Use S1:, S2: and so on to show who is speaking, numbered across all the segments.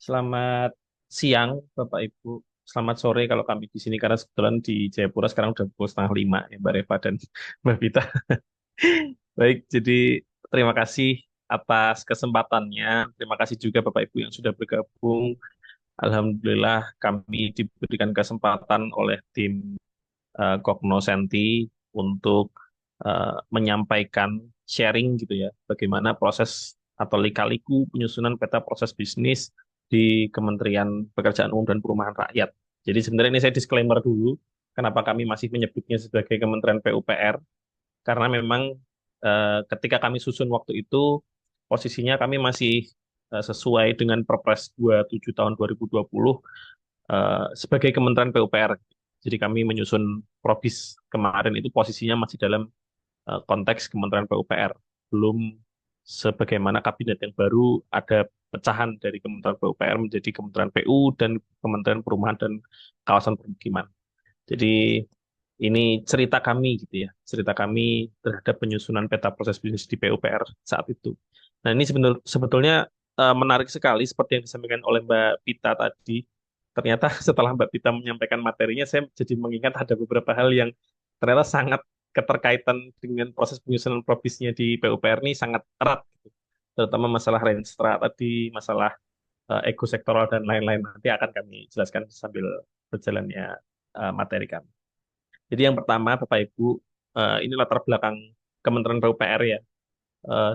S1: Selamat siang, Bapak Ibu. Selamat sore kalau kami di sini karena kebetulan di Jayapura sekarang udah pukul setengah lima ya, Mbak Reva dan Mbak Vita. Baik, jadi terima kasih atas kesempatannya. Terima kasih juga Bapak Ibu yang sudah bergabung. Alhamdulillah kami diberikan kesempatan oleh tim Cognoscenti untuk menyampaikan sharing gitu ya, bagaimana proses atau lika-liku penyusunan peta proses bisnis di Kementerian Pekerjaan Umum dan Perumahan Rakyat. Jadi sebenarnya ini saya disclaimer dulu, kenapa kami masih menyebutnya sebagai Kementerian PUPR, karena memang ketika kami susun waktu itu, posisinya kami masih sesuai dengan Perpres 27 tahun 2020 sebagai Kementerian PUPR. Jadi kami menyusun Probis kemarin itu posisinya masih dalam konteks Kementerian PUPR. Belum sebagaimana kabinet yang baru ada pecahan dari Kementerian PUPR menjadi Kementerian PU dan Kementerian Perumahan dan Kawasan Permukiman. Jadi ini cerita kami gitu ya, cerita kami terhadap penyusunan peta proses bisnis di PUPR saat itu. Nah ini sebetulnya menarik sekali seperti yang disampaikan oleh Mbak Pita tadi. Ternyata setelah Mbak Pita menyampaikan materinya, saya jadi mengingat ada beberapa hal yang ternyata sangat keterkaitan dengan proses penyusunan probisnya di PUPR ini sangat erat, gitu. Terutama masalah Renstra tadi, masalah ekosektoral dan lain-lain. Nanti akan kami jelaskan sambil berjalannya materi kami. Jadi yang pertama, Bapak Ibu, ini latar belakang Kementerian PUPR ya.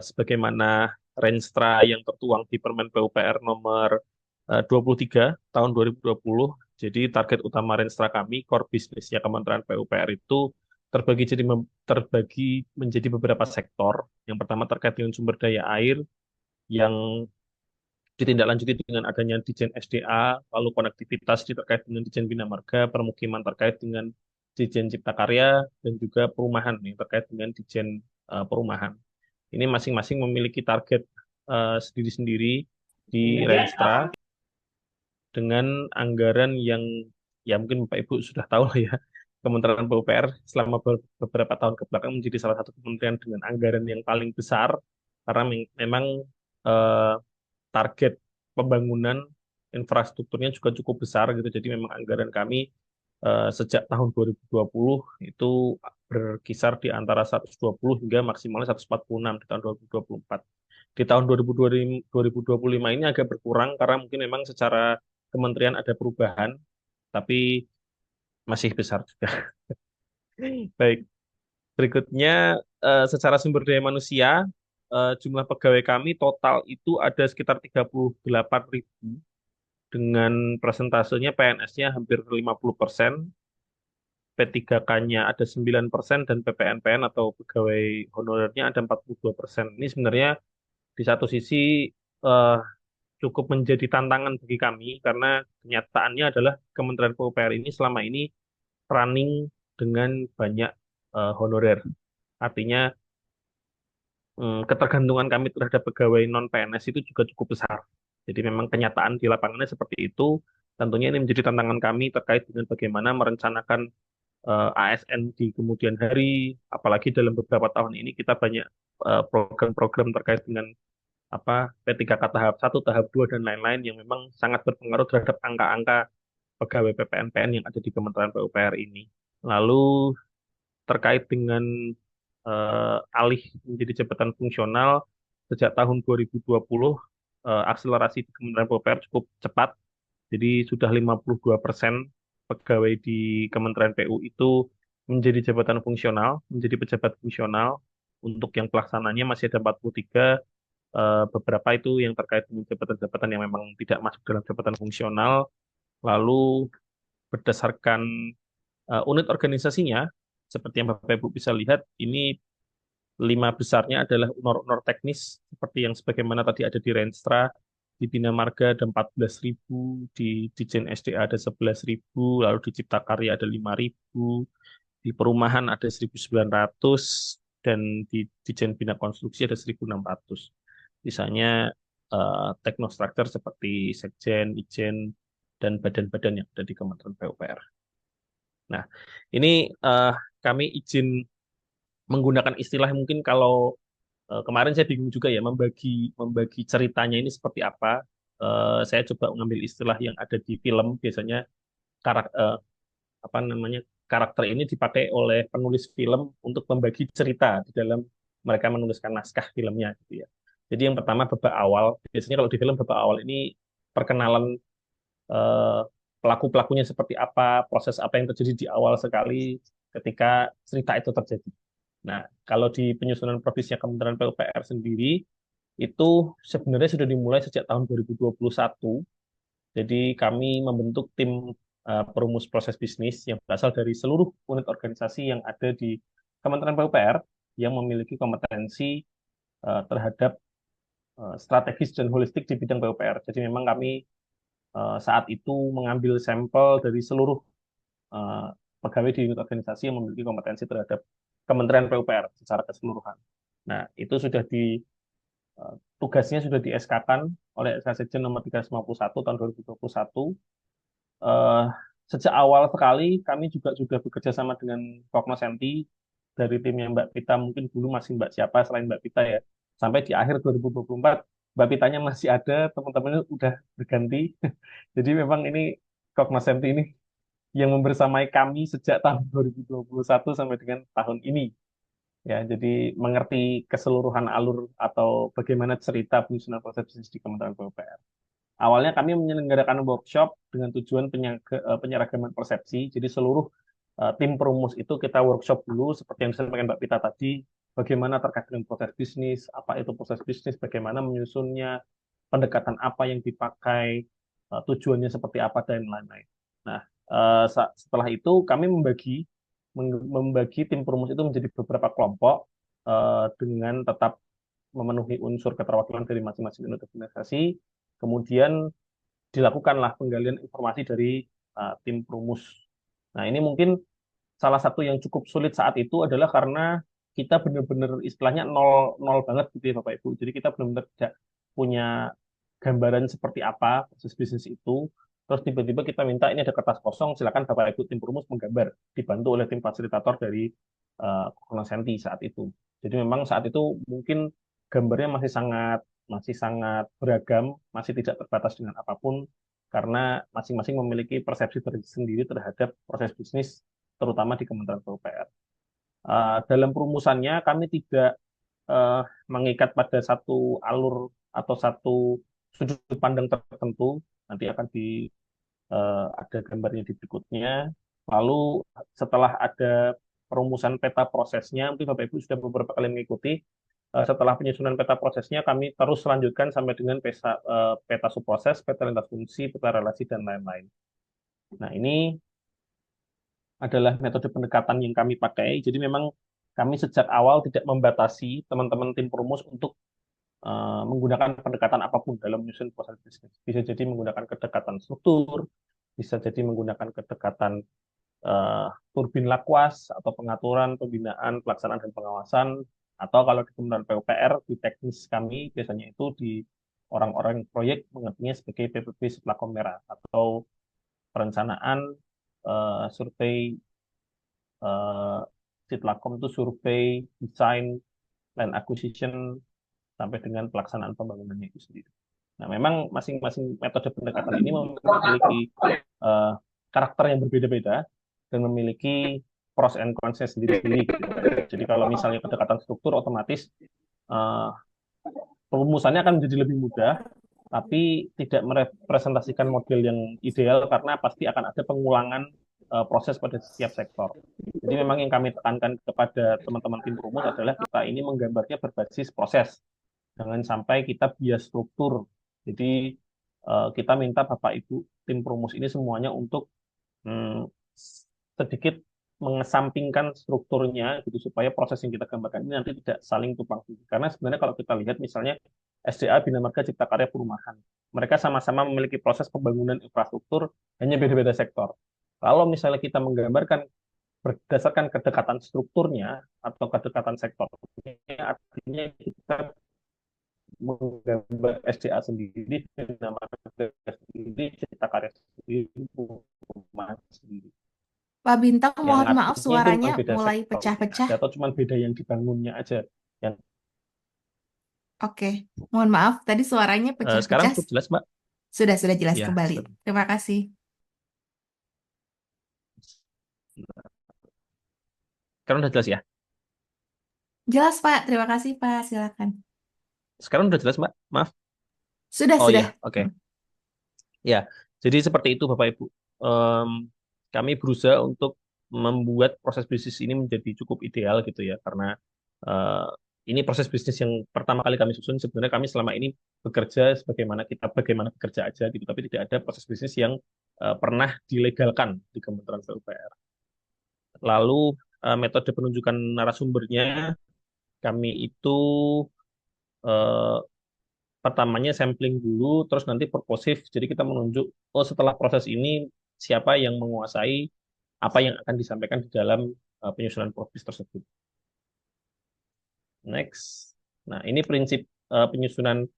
S1: Sebagaimana Renstra yang tertuang di Permen PUPR nomor 23 tahun 2020. Jadi target utama Renstra kami, core bisnisnya Kementerian PUPR itu terbagi menjadi beberapa sektor. Yang pertama terkait dengan sumber daya air yang ditindaklanjuti dengan adanya Dijen SDA, lalu konektivitas terkait dengan Dijen Bina Marga, permukiman terkait dengan Dijen Cipta Karya, dan juga perumahan nih terkait dengan Dijen Perumahan. Ini masing-masing memiliki target sendiri-sendiri di Renstra dengan anggaran yang ya mungkin Bapak Ibu sudah tahu lah ya. Kementerian PUPR selama beberapa tahun kebelakang menjadi salah satu kementerian dengan anggaran yang paling besar karena memang eh, target pembangunan infrastrukturnya juga cukup besar gitu. Jadi memang anggaran kami sejak tahun 2020 itu berkisar di antara 120 hingga maksimalnya 146 di tahun 2024. Di tahun 2025 ini agak berkurang karena mungkin memang secara kementerian ada perubahan, tapi masih besar juga. Baik, berikutnya secara sumber daya manusia, jumlah pegawai kami total itu ada sekitar 38.000 dengan presentasenya PNS-nya hampir 50%, P3K-nya ada 9% dan PPNPN atau pegawai honorernya ada 42%. Ini sebenarnya di satu sisi eh, cukup menjadi tantangan bagi kami karena kenyataannya adalah Kementerian PUPR ini selama ini running dengan banyak honorer. Artinya ketergantungan kami terhadap pegawai non PNS itu juga cukup besar. Jadi memang kenyataan di lapangannya seperti itu. Tentunya ini menjadi tantangan kami terkait dengan bagaimana merencanakan ASN di kemudian hari, apalagi dalam beberapa tahun ini kita banyak program-program terkait dengan apa P3K tahap satu, tahap 2 dan lain-lain yang memang sangat berpengaruh terhadap angka-angka pegawai PPNPN yang ada di Kementerian PUPR ini. Lalu terkait dengan alih menjadi jabatan fungsional sejak tahun 2020 akselerasi di Kementerian PUPR cukup cepat. Jadi sudah 52% pegawai di Kementerian PU itu menjadi jabatan fungsional, menjadi pejabat fungsional. Untuk yang pelaksananya masih ada 43, beberapa itu yang terkait dengan jabatan-jabatan yang memang tidak masuk dalam jabatan fungsional. Lalu berdasarkan unit organisasinya, seperti yang Bapak Ibu bisa lihat, ini 5 besarnya adalah honor-honor teknis, seperti yang sebagaimana tadi ada di Renstra, di Bina Marga ada 14.000, di Dijen SDA ada 11.000, lalu di Cipta Karya ada 5.000, di Perumahan ada 1.900, dan di Dijen Bina Konstruksi ada 1.600. Sisanya teknostruktur seperti Sekjen, Ijen, dan badan-badan yang ada di Kementerian PUPR. Nah, ini eh, kami izin menggunakan istilah mungkin kalau kemarin saya bingung juga ya membagi membagi ceritanya ini seperti apa. saya coba mengambil istilah yang ada di film, biasanya apa namanya, karakter ini dipakai oleh penulis film untuk membagi cerita di dalam mereka menuliskan naskah filmnya gitu ya. Jadi yang pertama babak awal, biasanya kalau di film babak awal ini perkenalan eh, pelaku-pelakunya seperti apa, proses apa yang terjadi di awal sekali ketika cerita itu terjadi. Nah, kalau di penyusunan provisnya Kementerian PUPR sendiri, itu sebenarnya sudah dimulai sejak tahun 2021. Jadi kami membentuk tim perumus proses bisnis yang berasal dari seluruh unit organisasi yang ada di Kementerian PUPR yang memiliki kompetensi terhadap strategis dan holistik di bidang PUPR. Jadi memang kami saat itu mengambil sampel dari seluruh eh, pegawai di unit organisasi yang memiliki kompetensi terhadap Kementerian PUPR secara keseluruhan. Nah, itu sudah tugasnya sudah di SK-kan oleh SK Sekjen nomor 351 tahun 2021. Eh, Sejak awal sekali kami juga sudah bekerja sama dengan Cognoscenti dari timnya Mbak Pita, mungkin dulu masih Mbak siapa selain Mbak Pita ya. Sampai di akhir 2024 Mbak Pitanya masih ada, teman-temannya udah berganti. Jadi memang ini Cognoscenti ini yang membersamai kami sejak tahun 2021 sampai dengan tahun ini. Ya, jadi mengerti keseluruhan alur atau bagaimana cerita penyusunan proses bisnis di Kementerian PUPR. Awalnya kami menyelenggarakan workshop dengan tujuan penyeragaman persepsi. Jadi seluruh tim perumus itu kita workshop dulu, seperti yang disampaikan Mbak Pita tadi, bagaimana terkait dengan proses bisnis, apa itu proses bisnis, bagaimana menyusunnya, pendekatan apa yang dipakai, tujuannya seperti apa, dan lain-lain. Nah, setelah itu kami membagi tim perumus itu menjadi beberapa kelompok dengan tetap memenuhi unsur keterwakilan dari masing-masing unit organisasi. Kemudian dilakukanlah penggalian informasi dari tim perumus. Nah, ini mungkin salah satu yang cukup sulit saat itu adalah karena kita benar-benar istilahnya nol nol banget gitu ya Bapak Ibu. Jadi kita benar-benar tidak punya gambaran seperti apa proses bisnis itu. Terus tiba-tiba kita minta ini ada kertas kosong, silakan Bapak Ibu tim perumus menggambar, dibantu oleh tim fasilitator dari Cognoscenti saat itu. Jadi memang saat itu mungkin gambarnya masih sangat beragam, masih tidak terbatas dengan apapun karena masing-masing memiliki persepsi tersendiri terhadap proses bisnis terutama di Kementerian PUPR. Dalam perumusannya kami tidak eh, mengikat pada satu alur atau satu sudut pandang tertentu. Nanti akan ada gambarnya di berikutnya. Lalu setelah ada perumusan peta prosesnya, mungkin Bapak Ibu sudah beberapa kali mengikuti. Setelah penyusunan peta prosesnya, kami terus lanjutkan sampai dengan peta subproses, peta lintas fungsi, peta relasi, dan lain-lain. Nah, ini adalah metode pendekatan yang kami pakai. Jadi memang kami sejak awal tidak membatasi teman-teman tim perumus untuk menggunakan pendekatan apapun dalam menyusun proses bisnis. Bisa jadi menggunakan kedekatan struktur, bisa jadi menggunakan kedekatan turbin lakuas atau pengaturan, pembinaan, pelaksanaan dan pengawasan, atau kalau di Kementerian PUPR di teknis kami biasanya itu di orang-orang proyek mengertinya sebagai PPP Seplakom Merah atau perencanaan, survei, eh, Sitlakom itu survei, desain, land acquisition, sampai dengan pelaksanaan pembangunannya itu sendiri. Nah, memang masing-masing metode pendekatan ini memiliki eh, karakter yang berbeda-beda dan memiliki pros and cons-nya sendiri-sendiri. Gitu. Jadi kalau misalnya pendekatan struktur otomatis eh, perumusannya akan menjadi lebih mudah, tapi tidak merepresentasikan model yang ideal karena pasti akan ada pengulangan proses pada setiap sektor. Jadi memang yang kami tekankan kepada teman-teman tim perumus adalah kita ini menggambarnya berbasis proses. Jangan sampai kita bias struktur. Jadi kita minta Bapak Ibu tim perumus ini semuanya untuk hmm, sedikit mengesampingkan strukturnya gitu supaya proses yang kita gambarkan ini nanti tidak saling tumpang tindih. Karena sebenarnya kalau kita lihat misalnya SDA Bina Marga Cipta Karya Perumahan, mereka sama-sama memiliki proses pembangunan infrastruktur hanya beda-beda sektor. Kalau misalnya kita menggambarkan berdasarkan kedekatan strukturnya atau kedekatan sektornya, artinya kita menggambar SDA sendiri, Bina Marga sendiri, Cipta Karya sendiri, perumahan sendiri.
S2: Pak Bintang,
S1: Yang
S2: mohon maaf
S1: artinya itu
S2: suaranya
S1: memang beda
S2: mulai
S1: sektor yang
S2: pecah-pecah.
S1: ada atau cuma beda yang dibangunnya aja. Yang
S2: Oke, mohon maaf, tadi suaranya
S1: sekarang
S2: pecah-pecah.
S1: cukup jelas, Mbak.
S2: Sudah jelas
S1: Ya,
S2: kembali. Terima kasih.
S1: sekarang udah jelas ya?
S2: Jelas, Pak. Terima kasih, Pak. Silakan.
S1: Sekarang udah jelas, Mbak? Maaf.
S2: Sudah,
S1: Oh
S2: sudah.
S1: ya, oke. Ya, jadi seperti itu Bapak Ibu. Em, Kami berusaha untuk membuat proses bisnis ini menjadi cukup ideal gitu ya, karena eh, ini proses bisnis yang pertama kali kami susun. Sebenarnya kami selama ini bekerja sebagaimana kita bagaimana bekerja aja gitu, tapi tidak ada proses bisnis yang pernah dilegalkan di Kementerian PUPR. Lalu metode penunjukan narasumbernya kami itu eh, pertamanya sampling dulu, terus nanti purposif. Jadi kita menunjuk, oh setelah proses ini siapa yang menguasai apa yang akan disampaikan di dalam penyusunan propis tersebut. Next. Nah, ini prinsip penyusunan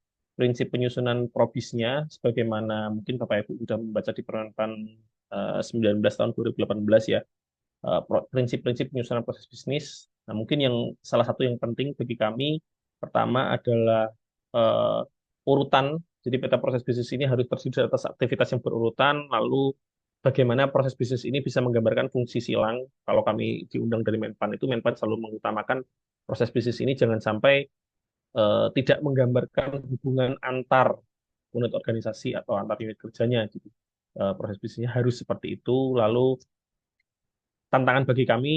S1: probisnya sebagaimana mungkin Bapak Ibu sudah membaca di Permen 19 tahun 2018 ya. Prinsip-prinsip penyusunan proses bisnis. Nah, mungkin yang salah satu yang penting bagi kami pertama adalah eh, urutan. Jadi peta proses bisnis ini harus terdiri atas aktivitas yang berurutan, lalu bagaimana proses bisnis ini bisa menggambarkan fungsi silang. Kalau kami diundang dari Menpan itu, Menpan selalu mengutamakan proses bisnis ini jangan sampai tidak menggambarkan hubungan antar unit organisasi atau antar unit kerjanya gitu. Proses bisnisnya harus seperti itu. Lalu tantangan bagi kami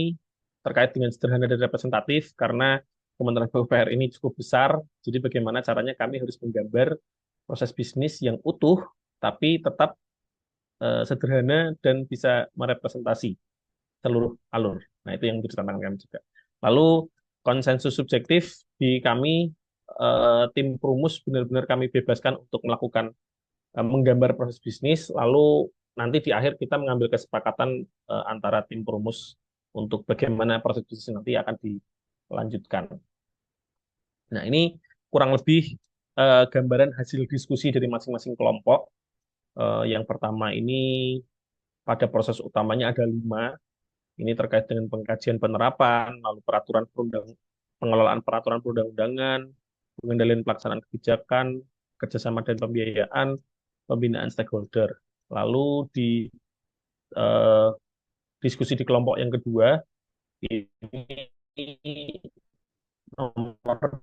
S1: terkait dengan sederhana dan representatif karena Kementerian PUPR ini cukup besar. Jadi bagaimana caranya kami harus menggambar proses bisnis yang utuh tapi tetap sederhana dan bisa merepresentasi seluruh alur. Nah, itu yang menjadi tantangan kami juga. Lalu konsensus subjektif di kami tim Prumus benar-benar kami bebaskan untuk melakukan menggambar proses bisnis, lalu nanti di akhir kita mengambil kesepakatan antara tim Prumus untuk bagaimana proses bisnis nanti akan dilanjutkan. Nah, ini kurang lebih gambaran hasil diskusi dari masing-masing kelompok. Yang pertama ini pada proses utamanya ada 5. Ini terkait dengan pengkajian penerapan, lalu pengelolaan peraturan perundang-undangan, pengendalian pelaksanaan kebijakan, kerjasama dan pembiayaan, pembinaan stakeholder. Lalu di eh, diskusi di kelompok yang kedua, ini nomor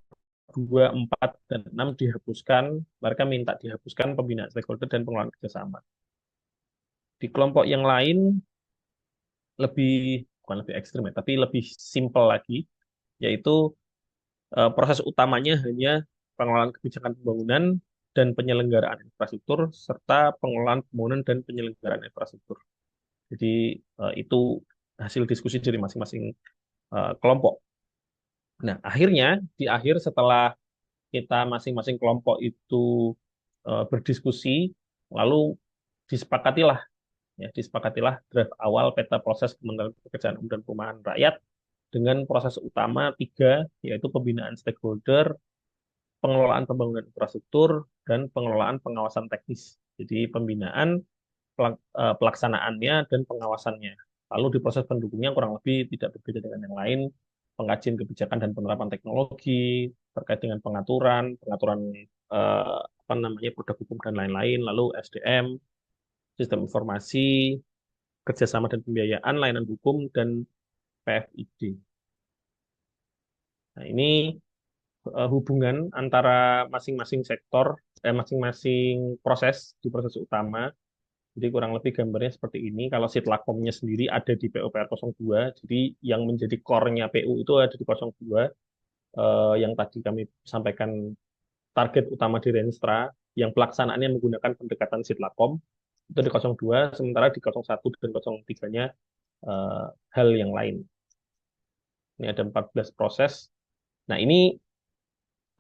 S1: 2, 4, dan 6 dihapuskan. Mereka minta dihapuskan pembinaan stakeholder dan pengelolaan kerjasama. Di kelompok yang lain lebih, bukan lebih ekstrim ya, tapi lebih simpel lagi, yaitu proses utamanya hanya pengelolaan kebijakan pembangunan dan penyelenggaraan infrastruktur, serta pengelolaan pembangunan dan penyelenggaraan infrastruktur. Jadi itu hasil diskusi dari masing-masing kelompok. Nah, akhirnya di akhir setelah kita masing-masing kelompok itu berdiskusi, lalu disepakatilah disepakatilah draft awal peta proses Kementerian Pekerjaan Umum dan Perumahan Rakyat dengan proses utama 3, yaitu pembinaan stakeholder, pengelolaan pembangunan infrastruktur, dan pengelolaan pengawasan teknis. Jadi pembinaan, pelaksanaannya, dan pengawasannya. Lalu di proses pendukungnya kurang lebih tidak berbeda dengan yang lain, pengkajian kebijakan dan penerapan teknologi, terkait dengan pengaturan apa namanya produk hukum dan lain-lain, lalu SDM, sistem informasi, kerjasama dan pembiayaan, layanan hukum, dan PFID. Nah, ini hubungan antara masing-masing sektor, masing-masing proses di proses utama. Jadi kurang lebih gambarnya seperti ini. Kalau Sitlakomnya sendiri ada di PUPR 02, jadi yang menjadi core-nya PU itu ada di 02, yang tadi kami sampaikan target utama di Renstra, yang pelaksanaannya menggunakan pendekatan Sitlakom, itu di 02, sementara di 01 dan 03-nya eh, hal yang lain. Ini ada 14 proses. Nah, ini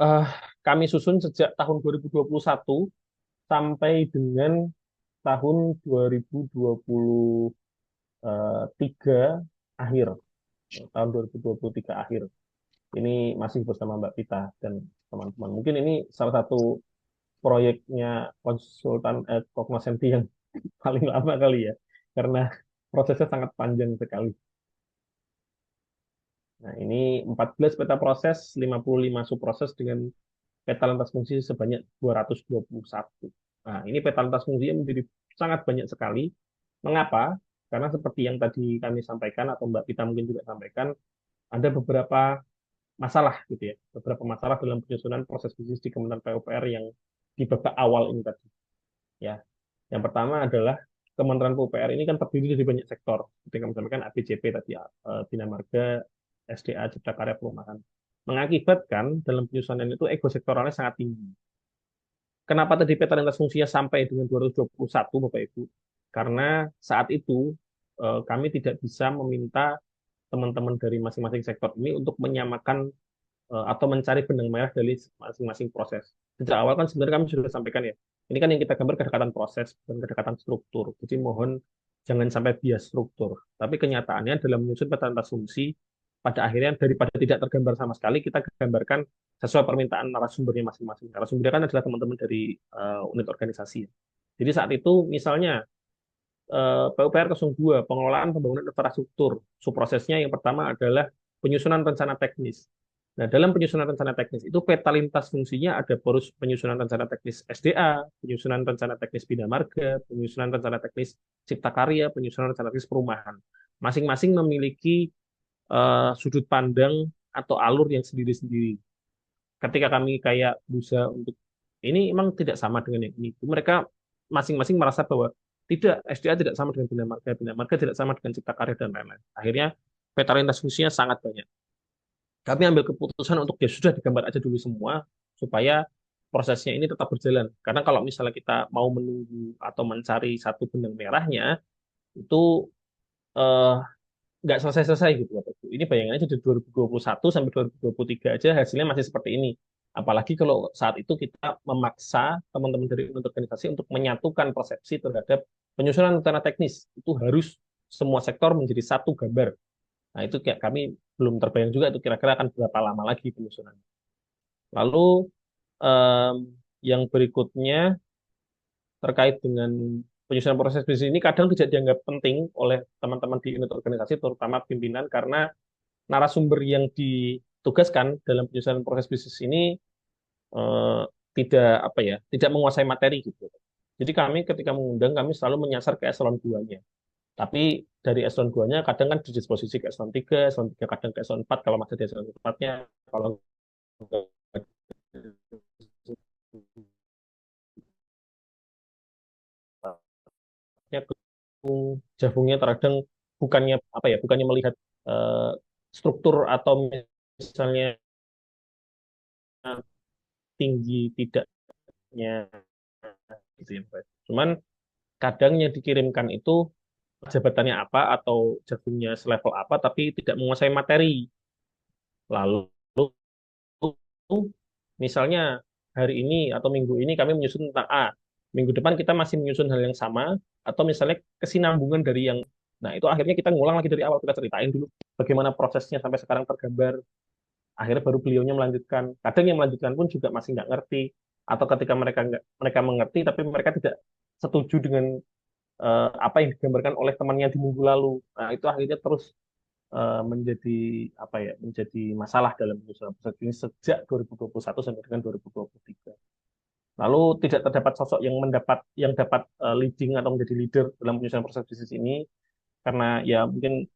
S1: eh, kami susun sejak tahun 2021 sampai dengan tahun 2023 akhir. Tahun 2023 akhir. Ini masih bersama Mbak Pita dan teman-teman. Mungkin ini salah satu proyeknya konsultan Kogmasenti yang paling lama kali ya, karena prosesnya sangat panjang sekali. Nah, ini 14 peta proses, 55 subproses dengan peta lintas fungsi sebanyak 221. Nah, ini peta lintas fungsinya menjadi sangat banyak sekali. Mengapa? Karena seperti yang tadi kami sampaikan atau Mbak Pita mungkin juga sampaikan, ada beberapa masalah gitu ya, beberapa masalah dalam penyusunan proses bisnis di Kementerian PUPR yang di babak awal ini tadi. Ya, yang pertama adalah Kementerian PUPR ini kan terdiri dari banyak sektor, seperti yang kami sampaikan ABCP tadi, Bina Marga, SDA, Cipta Karya, Perumahan. Mengakibatkan dalam penyusunan itu ego sektoralnya sangat tinggi. Kenapa tadi peta lintas fungsinya sampai dengan 221, Bapak Ibu? Karena saat itu kami tidak bisa meminta teman-teman dari masing-masing sektor ini untuk menyamakan atau mencari benang merah dari masing-masing proses. Sejak awal kan sebenarnya kami sudah sampaikan ya, ini kan yang kita gambar kedekatan proses dan kedekatan struktur. Jadi mohon jangan sampai bias struktur. Tapi kenyataannya dalam menyusun peta lintas fungsi, pada akhirnya daripada tidak tergambar sama sekali, kita gambarkan sesuai permintaan narasumbernya masing-masing. Narasumbernya kan adalah teman-teman dari unit organisasi. Jadi saat itu misalnya PUPR 02, pengelolaan pembangunan infrastruktur. Subprosesnya yang pertama adalah penyusunan rencana teknis. Nah, dalam penyusunan rencana teknis itu peta lintas fungsinya ada penyusunan rencana teknis SDA, penyusunan rencana teknis Bina Marga, penyusunan rencana teknis Cipta Karya, penyusunan rencana teknis perumahan. Masing-masing memiliki sudut pandang atau alur yang sendiri-sendiri. Ketika kami kayak berusaha untuk ini emang tidak sama dengan yang ini, mereka masing-masing merasa bahwa tidak, SDA tidak sama dengan Bina Marga tidak sama dengan Cipta Karya dan lain-lain. Akhirnya peta lintas fungsinya sangat banyak. Kami ambil keputusan untuk ya sudah digambar aja dulu semua supaya prosesnya ini tetap berjalan. Karena kalau misalnya kita mau menunggu atau mencari satu benang merahnya, itu eh, nggak selesai-selesai gitu Bapak Ibu. Ini bayangannya dari 2021 sampai 2023 aja hasilnya masih seperti ini. Apalagi kalau saat itu kita memaksa teman-teman dari unit organisasi untuk menyatukan persepsi terhadap penyusunan rencana teknis. Itu harus semua sektor menjadi satu gambar. Nah, itu kayak kami belum terbayang juga itu kira-kira akan berapa lama lagi penyusunan. Lalu em, yang berikutnya terkait dengan penyusunan proses bisnis ini kadang tidak dianggap penting oleh teman-teman di unit organisasi, terutama pimpinan, karena narasumber yang ditugaskan dalam penyusunan proses bisnis ini eh, tidak apa ya, tidak menguasai materi gitu. Jadi kami ketika mengundang kami selalu menyasar ke eselon 2-nya. Tapi dari eselon 2-nya kadang kan didisposisi ke eselon 3 kadang ke eselon 4 kalau masih di eselon 4-nya, kalau jagungnya terkadang bukannya apa ya, bukannya melihat eh, struktur atau misalnya tinggi tidaknya gitu ya, Pak. Cuman kadang yang dikirimkan itu jabatannya apa atau jagungnya selevel apa tapi tidak menguasai materi. Lalu misalnya hari ini atau minggu ini kami menyusun tentang A, minggu depan kita masih menyusun hal yang sama atau misalnya kesinambungan dari yang nah itu akhirnya kita ngulang lagi dari awal kita ceritain dulu bagaimana prosesnya sampai sekarang tergambar. Akhirnya baru beliaunya melanjutkan. Kadang yang melanjutkan pun juga masih nggak ngerti atau ketika mereka mengerti tapi mereka tidak setuju dengan apa yang digambarkan oleh temannya di minggu lalu. Nah, itu akhirnya terus menjadi apa ya, menjadi masalah dalam penyusunan proses ini sejak 2021 sampai dengan 2023. Lalu tidak terdapat sosok yang dapat leading atau menjadi leader dalam penyusunan proses bisnis ini karena ya mungkin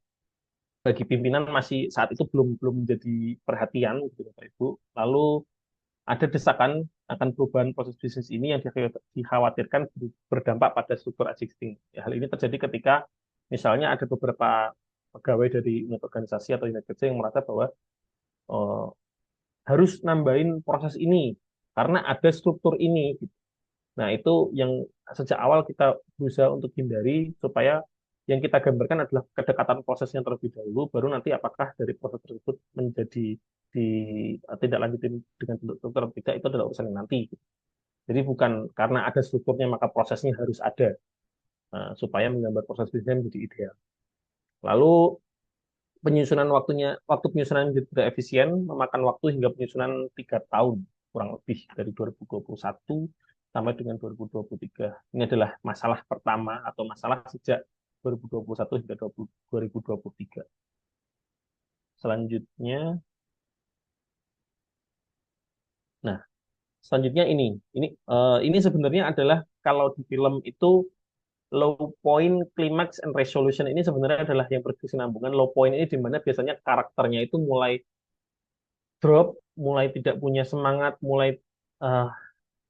S1: bagi pimpinan masih saat itu belum belum menjadi perhatian gitu Bapak Ibu. Lalu ada desakan akan perubahan proses bisnis ini yang dikhawatirkan berdampak pada struktur existing. Ya, hal ini terjadi ketika misalnya ada beberapa pegawai dari unit organisasi atau unit kerja yang merasa bahwa eh, harus nambahin proses ini karena ada struktur ini. Gitu. Nah, itu yang sejak awal kita berusaha untuk hindari supaya yang kita gambarkan adalah kedekatan prosesnya terlebih dahulu, baru nanti apakah dari proses tersebut menjadi di tidak lanjutin dengan bentuk struktur atau tidak itu adalah urusan yang nanti. Jadi bukan karena ada strukturnya maka prosesnya harus ada supaya menggambar proses bisnisnya menjadi ideal. Lalu waktu penyusunan menjadi tidak efisien, memakan waktu hingga penyusunan 3 tahun kurang lebih dari 2021 sampai dengan 2023. Ini adalah masalah pertama atau masalah sejak 2021 hingga 2023. Selanjutnya, nah selanjutnya ini sebenarnya adalah kalau di film itu low point, climax, and resolution ini sebenarnya adalah yang berkesinambungan. Low point ini di mana biasanya karakternya itu mulai drop, mulai tidak punya semangat, mulai eh,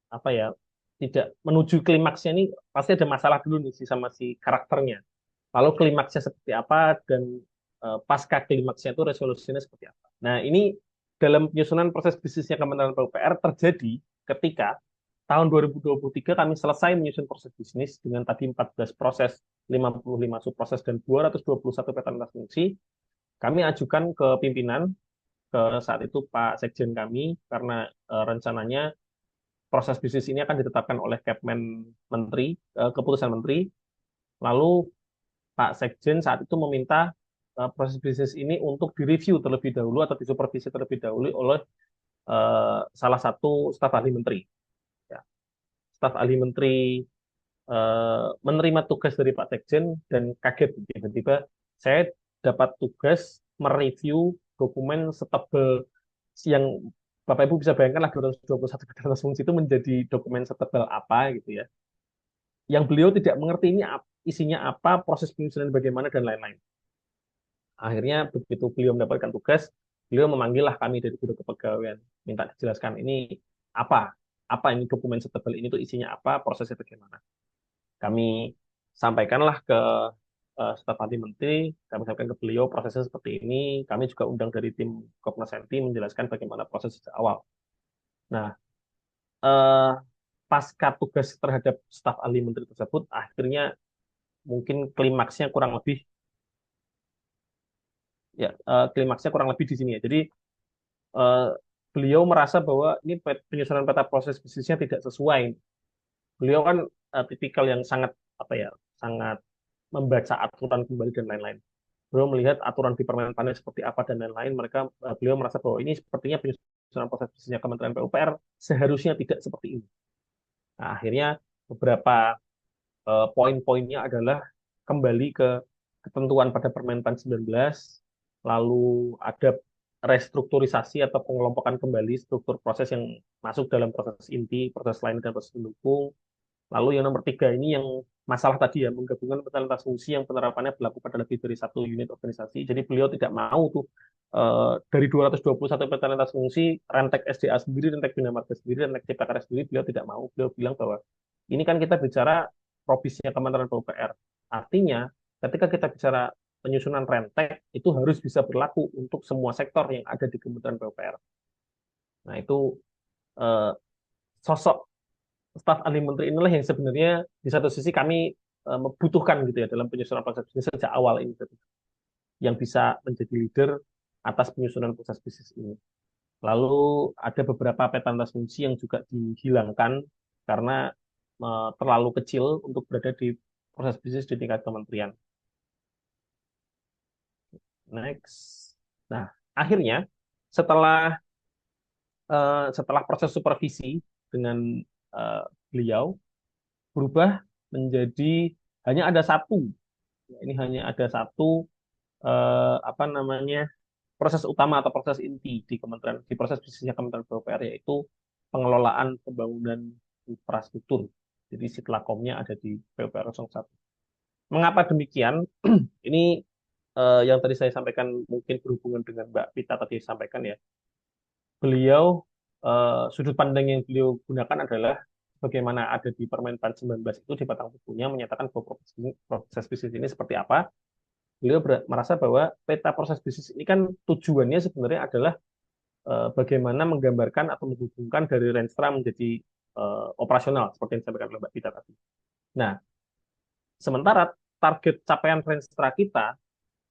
S1: apa ya, tidak menuju klimaksnya ini pasti ada masalah dulu nih sama si karakternya. Lalu klimaksnya seperti apa dan pasca klimaksnya itu resolusinya seperti apa. Nah, ini dalam penyusunan proses bisnisnya Kementerian PUPR terjadi ketika tahun 2023 kami selesai menyusun proses bisnis dengan tadi 14 proses, 55 subproses, dan 221 peta lintas fungsi. Kami ajukan ke pimpinan, ke saat itu Pak Sekjen kami, karena rencananya proses bisnis ini akan ditetapkan oleh Kepmen Menteri, keputusan Menteri. Lalu Pak Sekjen saat itu meminta proses bisnis ini untuk direview terlebih dahulu atau disupervisi terlebih dahulu oleh salah satu staf ahli menteri. Ya. Staf ahli menteri menerima tugas dari Pak Sekjen dan kaget tiba-tiba saya dapat tugas mereview dokumen setebal yang Bapak Ibu bisa bayangkan lah 221 batas fungsi itu menjadi dokumen setebal apa gitu ya. Yang beliau tidak mengerti ini isinya apa, proses penyusunan bagaimana dan lain-lain. Akhirnya begitu beliau mendapatkan tugas, beliau memanggillah kami dari Biro Kepegawaian, minta dijelaskan ini apa, apa ini dokumen setebal ini tuh isinya apa, prosesnya bagaimana. Kami sampaikanlah ke staf ahli menteri, kami sampaikan ke beliau prosesnya seperti ini. Kami juga undang dari tim Kopnasenti menjelaskan bagaimana proses sejak awal. Nah, eh, pasca tugas terhadap staf ahli menteri tersebut, akhirnya mungkin klimaksnya kurang lebih di sini ya. Jadi eh, beliau merasa bahwa ini penyusunan peta proses bisnisnya tidak sesuai. Beliau kan tipikal yang sangat apa ya, sangat membaca aturan kembali dan lain-lain. Beliau melihat aturan di Permenpannya seperti apa dan lain-lain. Beliau merasa bahwa ini sepertinya penyusunan proses bisnisnya Kementerian PUPR seharusnya tidak seperti ini. Nah, akhirnya beberapa poin-poinnya adalah kembali ke ketentuan pada Permenpan 19, lalu ada restrukturisasi atau pengelompokan kembali struktur proses yang masuk dalam proses inti, proses lain, dan proses pendukung. Lalu yang nomor tiga ini yang masalah tadi ya, menggabungkan peta lintas fungsi yang penerapannya berlaku pada lebih dari satu unit organisasi. Jadi beliau tidak mau tuh dari 221 peta lintas fungsi, Rentek SDA sendiri, Rentek Bina Marga sendiri, Rentek Cipta Karya sendiri, beliau tidak mau. Beliau bilang bahwa ini kan kita bicara provisnya Kementerian PUPR. Artinya, ketika kita bicara penyusunan rentek, itu harus bisa berlaku untuk semua sektor yang ada di Kementerian PUPR. Nah, itu eh, sosok staf ahli menteri inilah yang sebenarnya di satu sisi kami membutuhkan gitu ya dalam penyusunan proses bisnis sejak awal ini gitu, yang bisa menjadi leader atas penyusunan proses bisnis ini. Lalu ada beberapa peta lintas fungsi yang juga dihilangkan karena terlalu kecil untuk berada di proses bisnis di tingkat kementerian. Next. Nah, akhirnya setelah setelah proses supervisi dengan eh, beliau berubah menjadi hanya ada satu. Ini hanya ada satu apa namanya, proses utama atau proses inti di Kementerian, di proses bisnisnya Kementerian PUPR, yaitu pengelolaan pembangunan infrastruktur. Jadi Sitlakomnya ada di PUPR 01. Mengapa demikian? Ini yang tadi saya sampaikan mungkin berhubungan dengan Mbak Pita tadi sampaikan ya. Beliau sudut pandang yang beliau gunakan adalah bagaimana ada di Permenpan 19 itu di batang bukunya menyatakan bahwa proses bisnis ini seperti apa. Beliau merasa bahwa peta proses bisnis ini kan tujuannya sebenarnya adalah bagaimana menggambarkan atau menghubungkan dari Renstra menjadi operasional seperti yang disampaikan oleh Mbak Pita tadi. Nah, sementara target capaian Renstra kita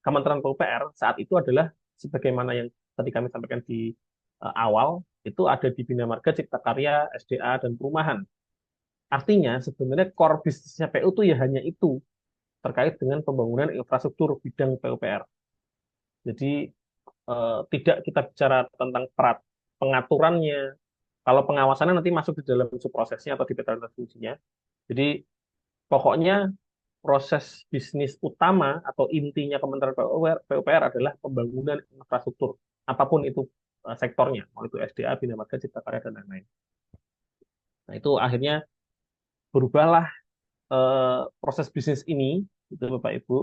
S1: Kementerian PUPR saat itu adalah sebagaimana yang tadi kami sampaikan di awal, itu ada di Bina Marga, Cipta Karya, SDA, dan Perumahan. Artinya sebenarnya core bisnisnya PU itu ya hanya itu, terkait dengan pembangunan infrastruktur bidang PUPR. Jadi tidak kita bicara tentang pengaturannya. Kalau pengawasannya nanti masuk di dalam prosesnya atau di peta fungsinya. Jadi pokoknya proses bisnis utama atau intinya Kementerian PUPR adalah pembangunan infrastruktur, apapun itu sektornya, mau itu SDA, Bina Marga, Cipta Karya, dan lain-lain. Nah, itu akhirnya berubahlah proses bisnis ini, gitu Bapak Ibu.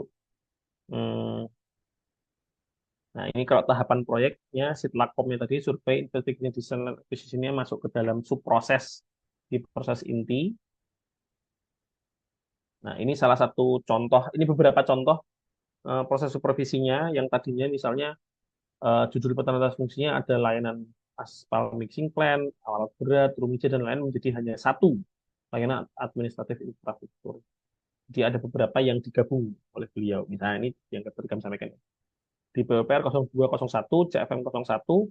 S1: Hmm, Nah, ini kalau tahapan proyeknya, Sitlakomnya tadi, survei, investigasi, desain, dan akuisisinya masuk ke dalam subproses di proses inti. Nah, ini salah satu contoh, ini beberapa contoh proses supervisinya yang tadinya misalnya judul penerbitan fungsinya ada layanan aspal mixing plant, alat berat, rumija, dan lain menjadi hanya satu layanan administratif infrastruktur. Jadi ada beberapa yang digabung oleh beliau. Misalnya ini yang tadi kami sampaikan. Di PUPR 0201, CFM 01,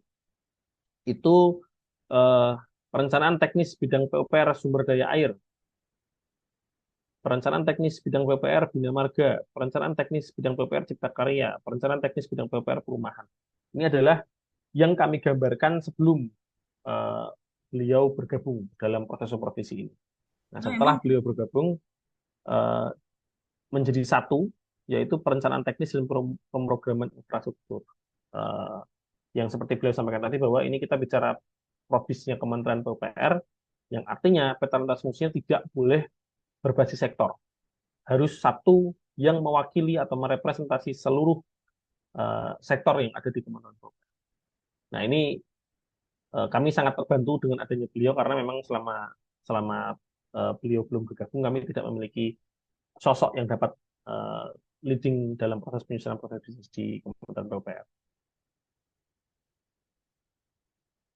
S1: itu eh, perencanaan teknis bidang PUPR sumber daya air, perencanaan teknis bidang PUPR Bina Marga, perencanaan teknis bidang PUPR Cipta Karya, perencanaan teknis bidang PUPR Perumahan. Ini adalah yang kami gambarkan sebelum eh, beliau bergabung dalam proses supervisi ini. Nah,
S2: Oh,
S1: setelah
S2: emang.
S1: beliau bergabung eh, menjadi satu, yaitu perencanaan teknis dan pemrograman infrastruktur. Eh, yang seperti beliau sampaikan tadi bahwa ini kita bicara provisnya Kementerian PUPR, yang artinya peta lintas fungsinya tidak boleh berbasis sektor. Harus satu yang mewakili atau merepresentasi seluruh sektor yang ada di Kementerian PUPR. Nah, ini kami sangat terbantu dengan adanya beliau karena memang selama selama beliau belum bergabung, kami tidak memiliki sosok yang dapat uh, leading dalam proses penyusunan proses bisnis di Kementerian PUPR.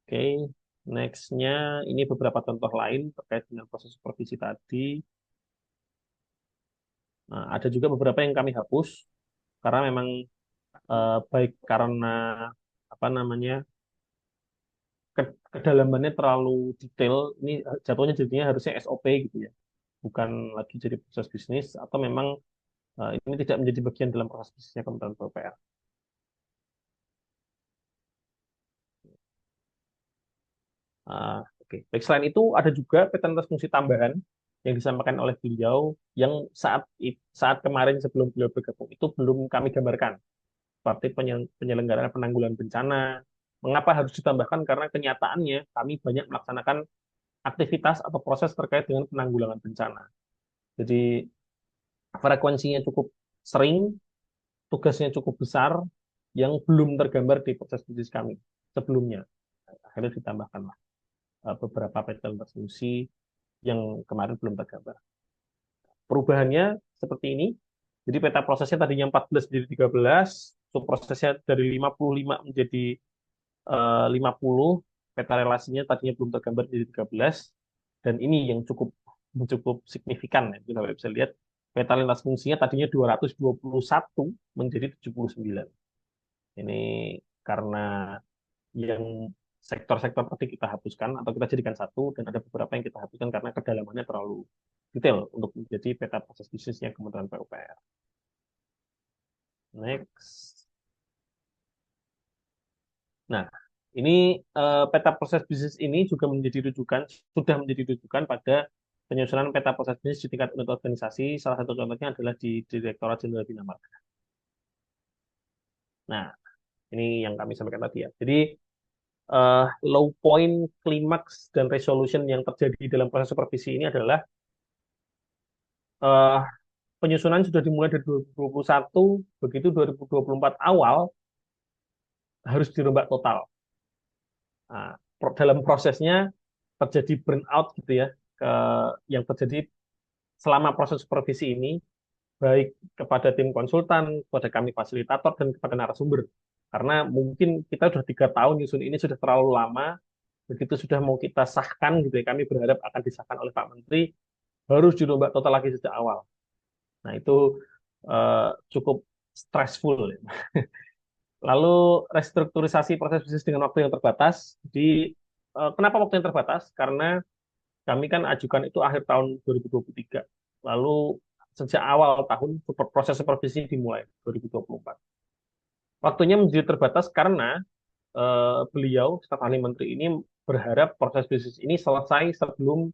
S1: Oke, next-nya ini beberapa contoh lain terkait dengan proses supervisi tadi. Nah, ada juga beberapa yang kami hapus karena memang baik karena apa namanya kedalamannya terlalu detail. Ini jatuhnya jadinya harusnya SOP gitu ya, bukan lagi jadi proses bisnis atau memang ini tidak menjadi bagian dalam proses bisnisnya Kementerian PUPR. Oke. Baik, selain itu ada juga petentas fungsi tambahan yang disampaikan oleh beliau yang saat kemarin sebelum beliau bergabung itu belum kami gambarkan seperti penyelenggaraan penanggulangan bencana. Mengapa harus ditambahkan? Karena kenyataannya kami banyak melaksanakan aktivitas atau proses terkait dengan penanggulangan bencana. Jadi frekuensinya cukup sering, tugasnya cukup besar, yang belum tergambar di proses bisnis kami sebelumnya. Akhirnya ditambahkanlah beberapa petel fungsi yang kemarin belum tergambar. Perubahannya seperti ini. Jadi peta prosesnya tadinya 14 menjadi 13, subprosesnya dari 55 menjadi 50, peta relasinya tadinya belum tergambar menjadi 13, dan ini yang cukup cukup signifikan ya. Kita bisa lihat peta lintas fungsinya tadinya 221 menjadi 79. Ini karena yang sektor-sektor tadi kita hapuskan atau kita jadikan satu, dan ada beberapa yang kita hapuskan karena kedalamannya terlalu detail untuk menjadi peta proses bisnisnya Kementerian PUPR. Next. Nah, ini peta proses bisnis ini juga menjadi rujukan, sudah menjadi rujukan pada penyusunan peta proses bisnis di tingkat unit organisasi. Salah satu contohnya adalah di Direktorat Jenderal Bina Marga. Nah, ini yang kami sampaikan tadi ya. Jadi low point, klimaks, dan resolution yang terjadi dalam proses supervisi ini adalah eh, penyusunan sudah dimulai dari 2021, begitu 2024 awal harus dirombak total. Nah, dalam prosesnya terjadi burnout gitu ya, ke, yang terjadi selama proses supervisi ini, baik kepada tim konsultan, kepada kami fasilitator, dan kepada narasumber. Karena mungkin kita sudah 3 tahun nyusun ini sudah terlalu lama, begitu sudah mau kita sahkan gitu ya, kami berharap akan disahkan oleh Pak Menteri, harus dirombak total lagi sejak awal. Nah, itu cukup stressful ya. Lalu restrukturisasi proses bisnis dengan waktu yang terbatas. Jadi kenapa waktu yang terbatas? Karena kami kan ajukan itu akhir tahun 2023. Lalu sejak awal tahun proses supervisi dimulai 2024. Waktunya menjadi terbatas karena beliau, staf ahli menteri ini berharap proses bisnis ini selesai sebelum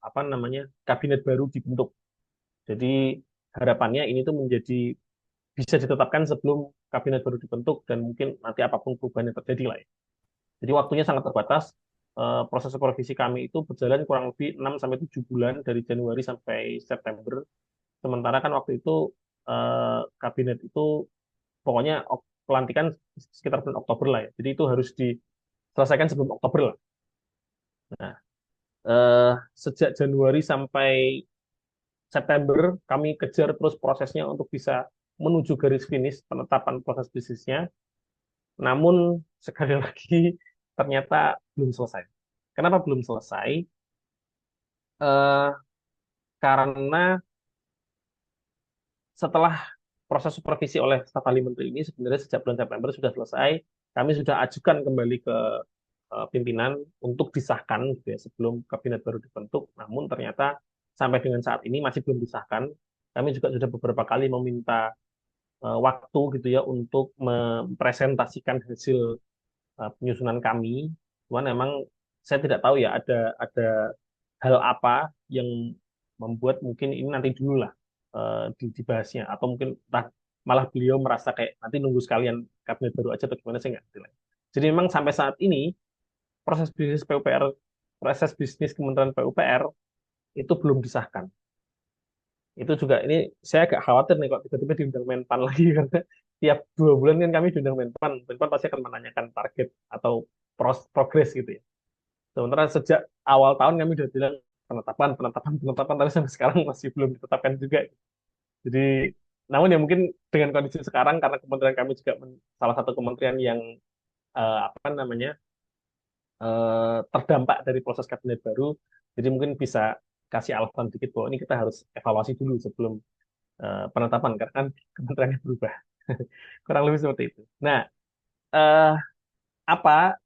S1: apa namanya kabinet baru dibentuk. Jadi harapannya ini tuh menjadi bisa ditetapkan sebelum kabinet baru dibentuk dan mungkin nanti apapun perubahan yang terjadi lah ya. Jadi waktunya sangat terbatas. proses supervisi kami itu berjalan kurang lebih 6 sampai 7 bulan dari Januari sampai September. Sementara kan waktu itu kabinet itu pokoknya pelantikan sekitar bulan Oktober lah ya. Jadi itu harus diselesaikan sebelum Oktober lah. Nah, eh, sejak Januari sampai September kami kejar terus prosesnya untuk bisa menuju garis finish penetapan proses bisnisnya. Namun sekali lagi ternyata belum selesai. Kenapa belum selesai? Eh, karena setelah proses supervisi oleh staf ahli menteri ini sebenarnya sejak bulan September sudah selesai. Kami sudah ajukan kembali ke pimpinan untuk disahkan gitu ya, sebelum kabinet baru dibentuk. Namun ternyata sampai dengan saat ini masih belum disahkan. Kami juga sudah beberapa kali meminta waktu gitu ya untuk mempresentasikan hasil penyusunan kami. Cuman memang saya tidak tahu ya ada hal apa yang membuat mungkin ini nanti dulu lah dibahasnya atau mungkin entah malah beliau merasa kayak nanti nunggu sekalian kabinet baru aja atau gimana saya nggak ngerti lah. Jadi memang sampai saat ini proses bisnis PUPR, proses bisnis Kementerian PUPR itu belum disahkan. Itu juga ini saya agak khawatir nih kok tiba-tiba diundang Menpan lagi karena tiap 2 bulan kan kami diundang Menpan. Menpan pasti akan menanyakan target atau progres gitu ya. Sementara sejak awal tahun kami udah bilang penetapan, penetapan, penetapan, tapi sampai sekarang masih belum ditetapkan juga. Jadi, namun ya mungkin dengan kondisi sekarang karena kementerian kami juga salah satu kementerian yang apa namanya terdampak dari proses kabinet baru, jadi mungkin bisa kasih alasan dikit bahwa ini kita harus evaluasi dulu sebelum penetapan karena kan kementeriannya berubah. Kurang lebih seperti itu. Nah, eh, apa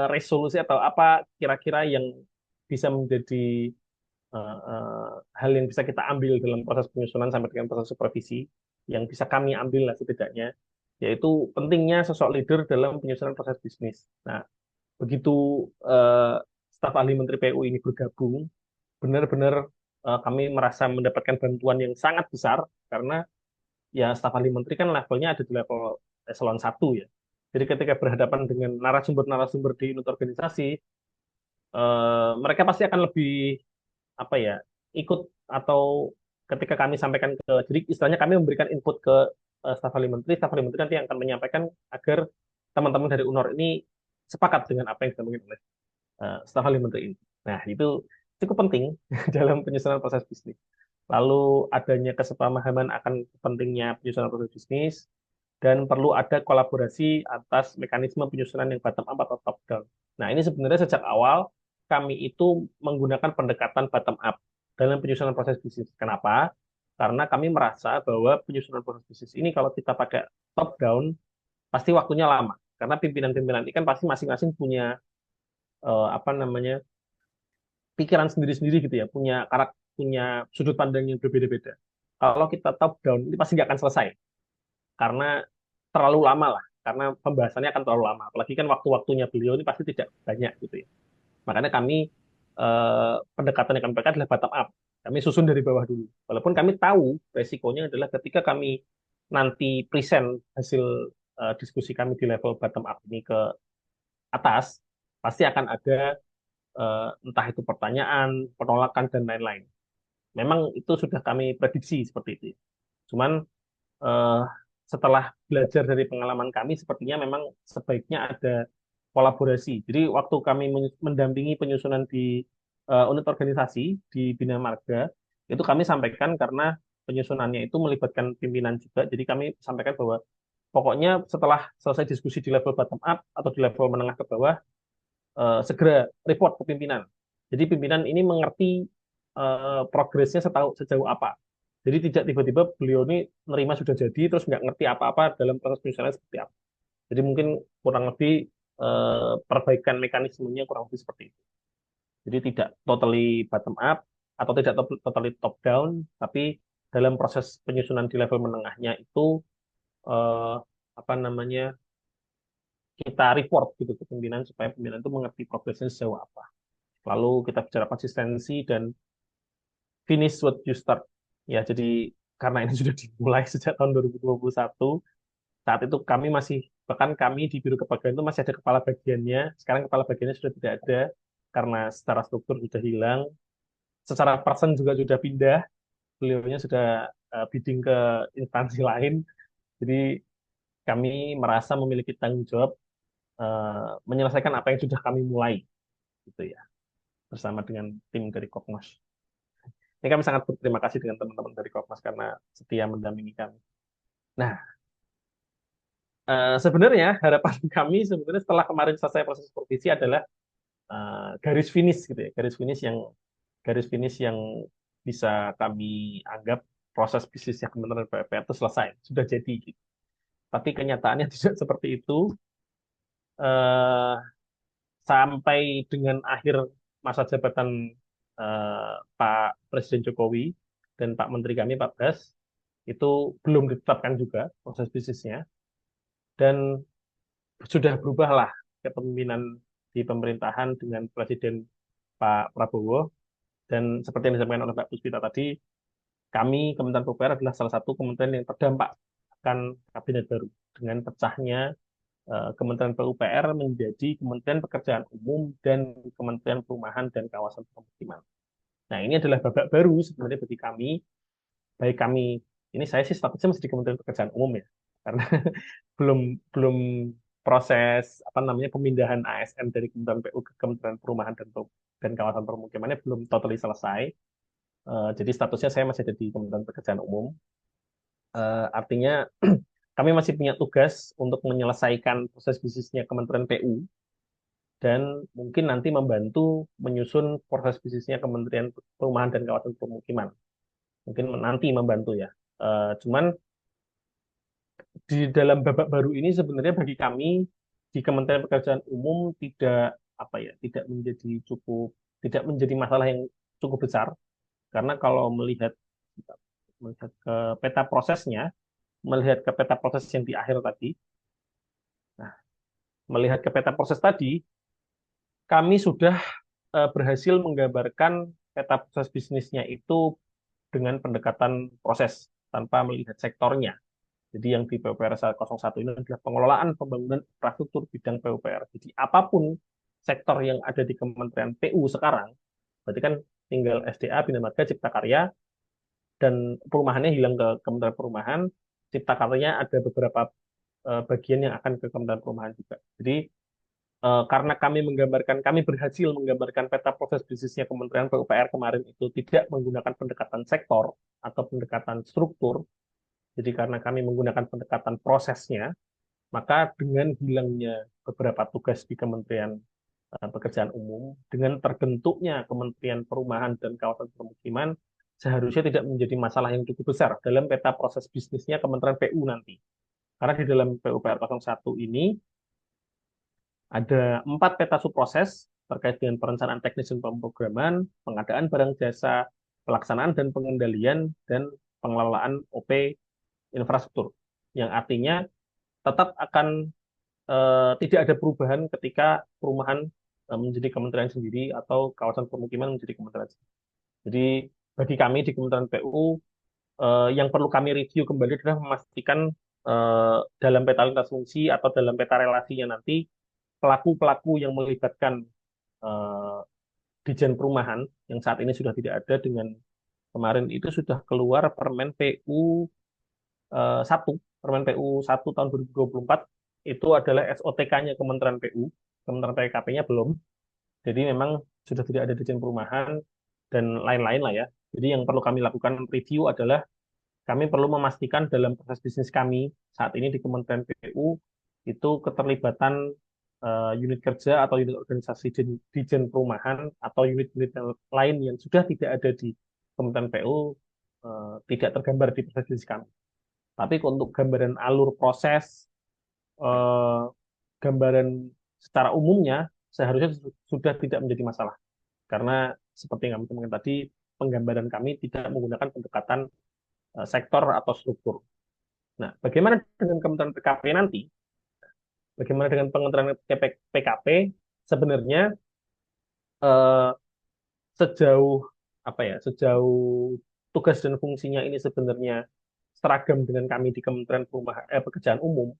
S1: resolusi atau apa kira-kira yang bisa menjadi hal yang bisa kita ambil dalam proses penyusunan sampai dengan proses supervisi yang bisa kami ambil lah setidaknya, yaitu pentingnya sosok leader dalam penyusunan proses bisnis. Nah, begitu eh, staf ahli Menteri PU ini bergabung, benar-benar kami merasa mendapatkan bantuan yang sangat besar karena ya staf ahli menteri kan levelnya ada di level eselon 1 ya. Jadi ketika berhadapan dengan narasumber-narasumber di unit organisasi, mereka pasti akan lebih apa ya ikut atau ketika kami sampaikan ke jadi istilahnya kami memberikan input ke staf ahli menteri nanti yang akan menyampaikan agar teman-teman dari UNOR ini sepakat dengan apa yang disampaikan oleh staf ahli menteri ini. Nah, itu cukup penting dalam penyusunan proses bisnis. Lalu adanya kesepamahaman akan pentingnya penyusunan proses bisnis dan perlu ada kolaborasi atas mekanisme penyusunan yang bottom up atau top down. Nah, ini sebenarnya sejak awal kami itu menggunakan pendekatan bottom up dalam penyusunan proses bisnis. Kenapa? Karena kami merasa bahwa penyusunan proses bisnis ini kalau kita pakai top down pasti waktunya lama. Karena pimpinan-pimpinan ini kan pasti masing-masing punya apa namanya pikiran sendiri-sendiri gitu ya, punya karakter, punya sudut pandang yang berbeda-beda. Kalau kita top down ini pasti nggak akan selesai karena terlalu lama lah, karena pembahasannya akan terlalu lama. Apalagi kan waktu-waktunya beliau ini pasti tidak banyak gitu ya. Makanya kami pendekatan yang kami pakai adalah bottom up. Kami susun dari bawah dulu. Walaupun kami tahu resikonya adalah ketika kami nanti present hasil diskusi kami di level bottom up ini ke atas, pasti akan ada entah itu pertanyaan, penolakan dan lain-lain. Memang itu sudah kami prediksi seperti itu. Cuman eh, setelah belajar dari pengalaman kami, sepertinya memang sebaiknya ada kolaborasi. Jadi waktu kami mendampingi penyusunan di unit organisasi di Bina Marga, itu kami sampaikan karena penyusunannya itu melibatkan pimpinan juga. Jadi kami sampaikan bahwa pokoknya setelah selesai diskusi di level bottom up atau di level menengah ke bawah, segera report ke pimpinan. Jadi pimpinan ini mengerti progresnya sejauh apa. Jadi tidak tiba-tiba beliau ini nerima sudah jadi terus nggak ngerti apa-apa dalam proses penyusunan seperti apa. Jadi mungkin kurang lebih perbaikan mekanismenya kurang lebih seperti itu. Jadi tidak totally bottom up atau tidak totally top down, tapi dalam proses penyusunan di level menengahnya itu eh, apa namanya kita report gitu ke pimpinan supaya pimpinan itu mengerti progresnya sejauh apa. Lalu kita bicara konsistensi dan finish what you start. Ya, jadi karena ini sudah dimulai sejak tahun 2021, saat itu kami masih Bahkan kami di Biro Kepegawaian itu masih ada kepala bagiannya. Sekarang kepala bagiannya sudah tidak ada karena secara struktur sudah hilang. Secara person juga sudah pindah. Beliaunya sudah bidding ke instansi lain. Jadi kami merasa memiliki tanggung jawab menyelesaikan apa yang sudah kami mulai, gitu ya, bersama dengan tim dari Kopmas. Ini kami sangat berterima kasih dengan teman-teman dari Kopmas karena setia mendampingi kami. Nah, sebenarnya harapan kami sebenarnya setelah kemarin selesai proses supervisi adalah garis finish gitu ya, garis finish yang bisa kami anggap proses bisnisnya Kementerian PUPR itu selesai, sudah jadi gitu. Tapi kenyataannya tidak seperti itu. Eh, Sampai dengan akhir masa jabatan Pak Presiden Jokowi dan Pak Menteri kami Pak Bas itu belum ditetapkan juga proses bisnisnya dan sudah berubahlah kepemimpinan di pemerintahan dengan Presiden Pak Prabowo dan seperti yang disampaikan oleh Pak Puspita tadi, kami Kementerian PUPR adalah salah satu kementerian yang terdampak akan kabinet baru dengan pecahnya Kementerian PUPR menjadi Kementerian Pekerjaan Umum dan Kementerian Perumahan dan Kawasan Permukiman. Nah, ini adalah babak baru sebenarnya bagi kami, baik kami, ini saya sih statusnya masih di Kementerian Pekerjaan Umum ya, karena belum belum proses apa namanya pemindahan ASN dari Kementerian PU ke Kementerian Perumahan dan Kawasan Permukimannya belum totally selesai. Jadi statusnya saya masih ada di Kementerian Pekerjaan Umum. Artinya kami masih punya tugas untuk menyelesaikan proses bisnisnya Kementerian PU dan mungkin nanti membantu menyusun proses bisnisnya Kementerian Perumahan dan Kawasan Permukiman. Mungkin nanti membantu ya. Cuman di dalam babak baru ini sebenarnya bagi kami di Kementerian Pekerjaan Umum tidak apa ya, tidak menjadi masalah yang cukup besar karena kalau melihat melihat ke peta prosesnya, melihat ke peta proses yang di akhir tadi, nah, melihat ke peta proses tadi, kami sudah berhasil menggambarkan peta proses bisnisnya itu dengan pendekatan proses tanpa melihat sektornya. Jadi yang di PUPR 01 ini adalah pengelolaan pembangunan infrastruktur bidang PUPR. Jadi apapun sektor yang ada di Kementerian PU sekarang, berarti kan tinggal SDA, Bina Marga, Cipta Karya, dan perumahannya hilang ke Kementerian Perumahan, Cipta Karyanya ada beberapa bagian yang akan ke Kementerian Perumahan juga. Jadi karena kami berhasil menggambarkan peta proses bisnisnya Kementerian PUPR kemarin itu tidak menggunakan pendekatan sektor atau pendekatan struktur, jadi karena kami menggunakan pendekatan prosesnya, maka dengan hilangnya beberapa tugas di Kementerian Pekerjaan Umum, dengan terbentuknya Kementerian Perumahan dan Kawasan Permukiman, seharusnya tidak menjadi masalah yang cukup besar dalam peta proses bisnisnya Kementerian PU nanti. Karena di dalam PUPR 01 ini ada 4 peta subproses terkait dengan perencanaan teknis dan pemrograman, pengadaan barang jasa, pelaksanaan dan pengendalian, dan pengelolaan OP infrastruktur. Yang artinya tetap akan tidak ada perubahan ketika perumahan menjadi kementerian sendiri atau kawasan permukiman menjadi kementerian sendiri. Jadi bagi kami di Kementerian PU yang perlu kami review kembali adalah memastikan dalam peta lintas fungsi atau dalam peta relasinya nanti pelaku-pelaku yang melibatkan eh, Dijen Perumahan yang saat ini sudah tidak ada dengan kemarin itu sudah keluar Permen PU 1, Permen PU 1 tahun 2024 itu adalah SOTK-nya Kementerian PU, Kementerian PKP-nya belum. Jadi memang sudah tidak ada Dijen Perumahan dan lain-lain lah ya. Jadi yang perlu kami lakukan review adalah kami perlu memastikan dalam proses bisnis kami saat ini di Kementerian PU itu keterlibatan unit kerja atau unit organisasi Dijen Perumahan atau unit-unit lain yang sudah tidak ada di Kementerian PU tidak tergambar di proses bisnis kami. Tapi untuk gambaran alur proses, eh, gambaran secara umumnya seharusnya sudah tidak menjadi masalah. Karena seperti yang kami temukan tadi, penggambaran kami tidak menggunakan pendekatan sektor atau struktur. Nah, bagaimana dengan Kementerian PKP nanti? Bagaimana dengan Kementerian PKP? Sebenarnya eh, sejauh apa ya? Sejauh tugas dan fungsinya ini sebenarnya seragam dengan kami di Kementerian Pekerjaan Umum.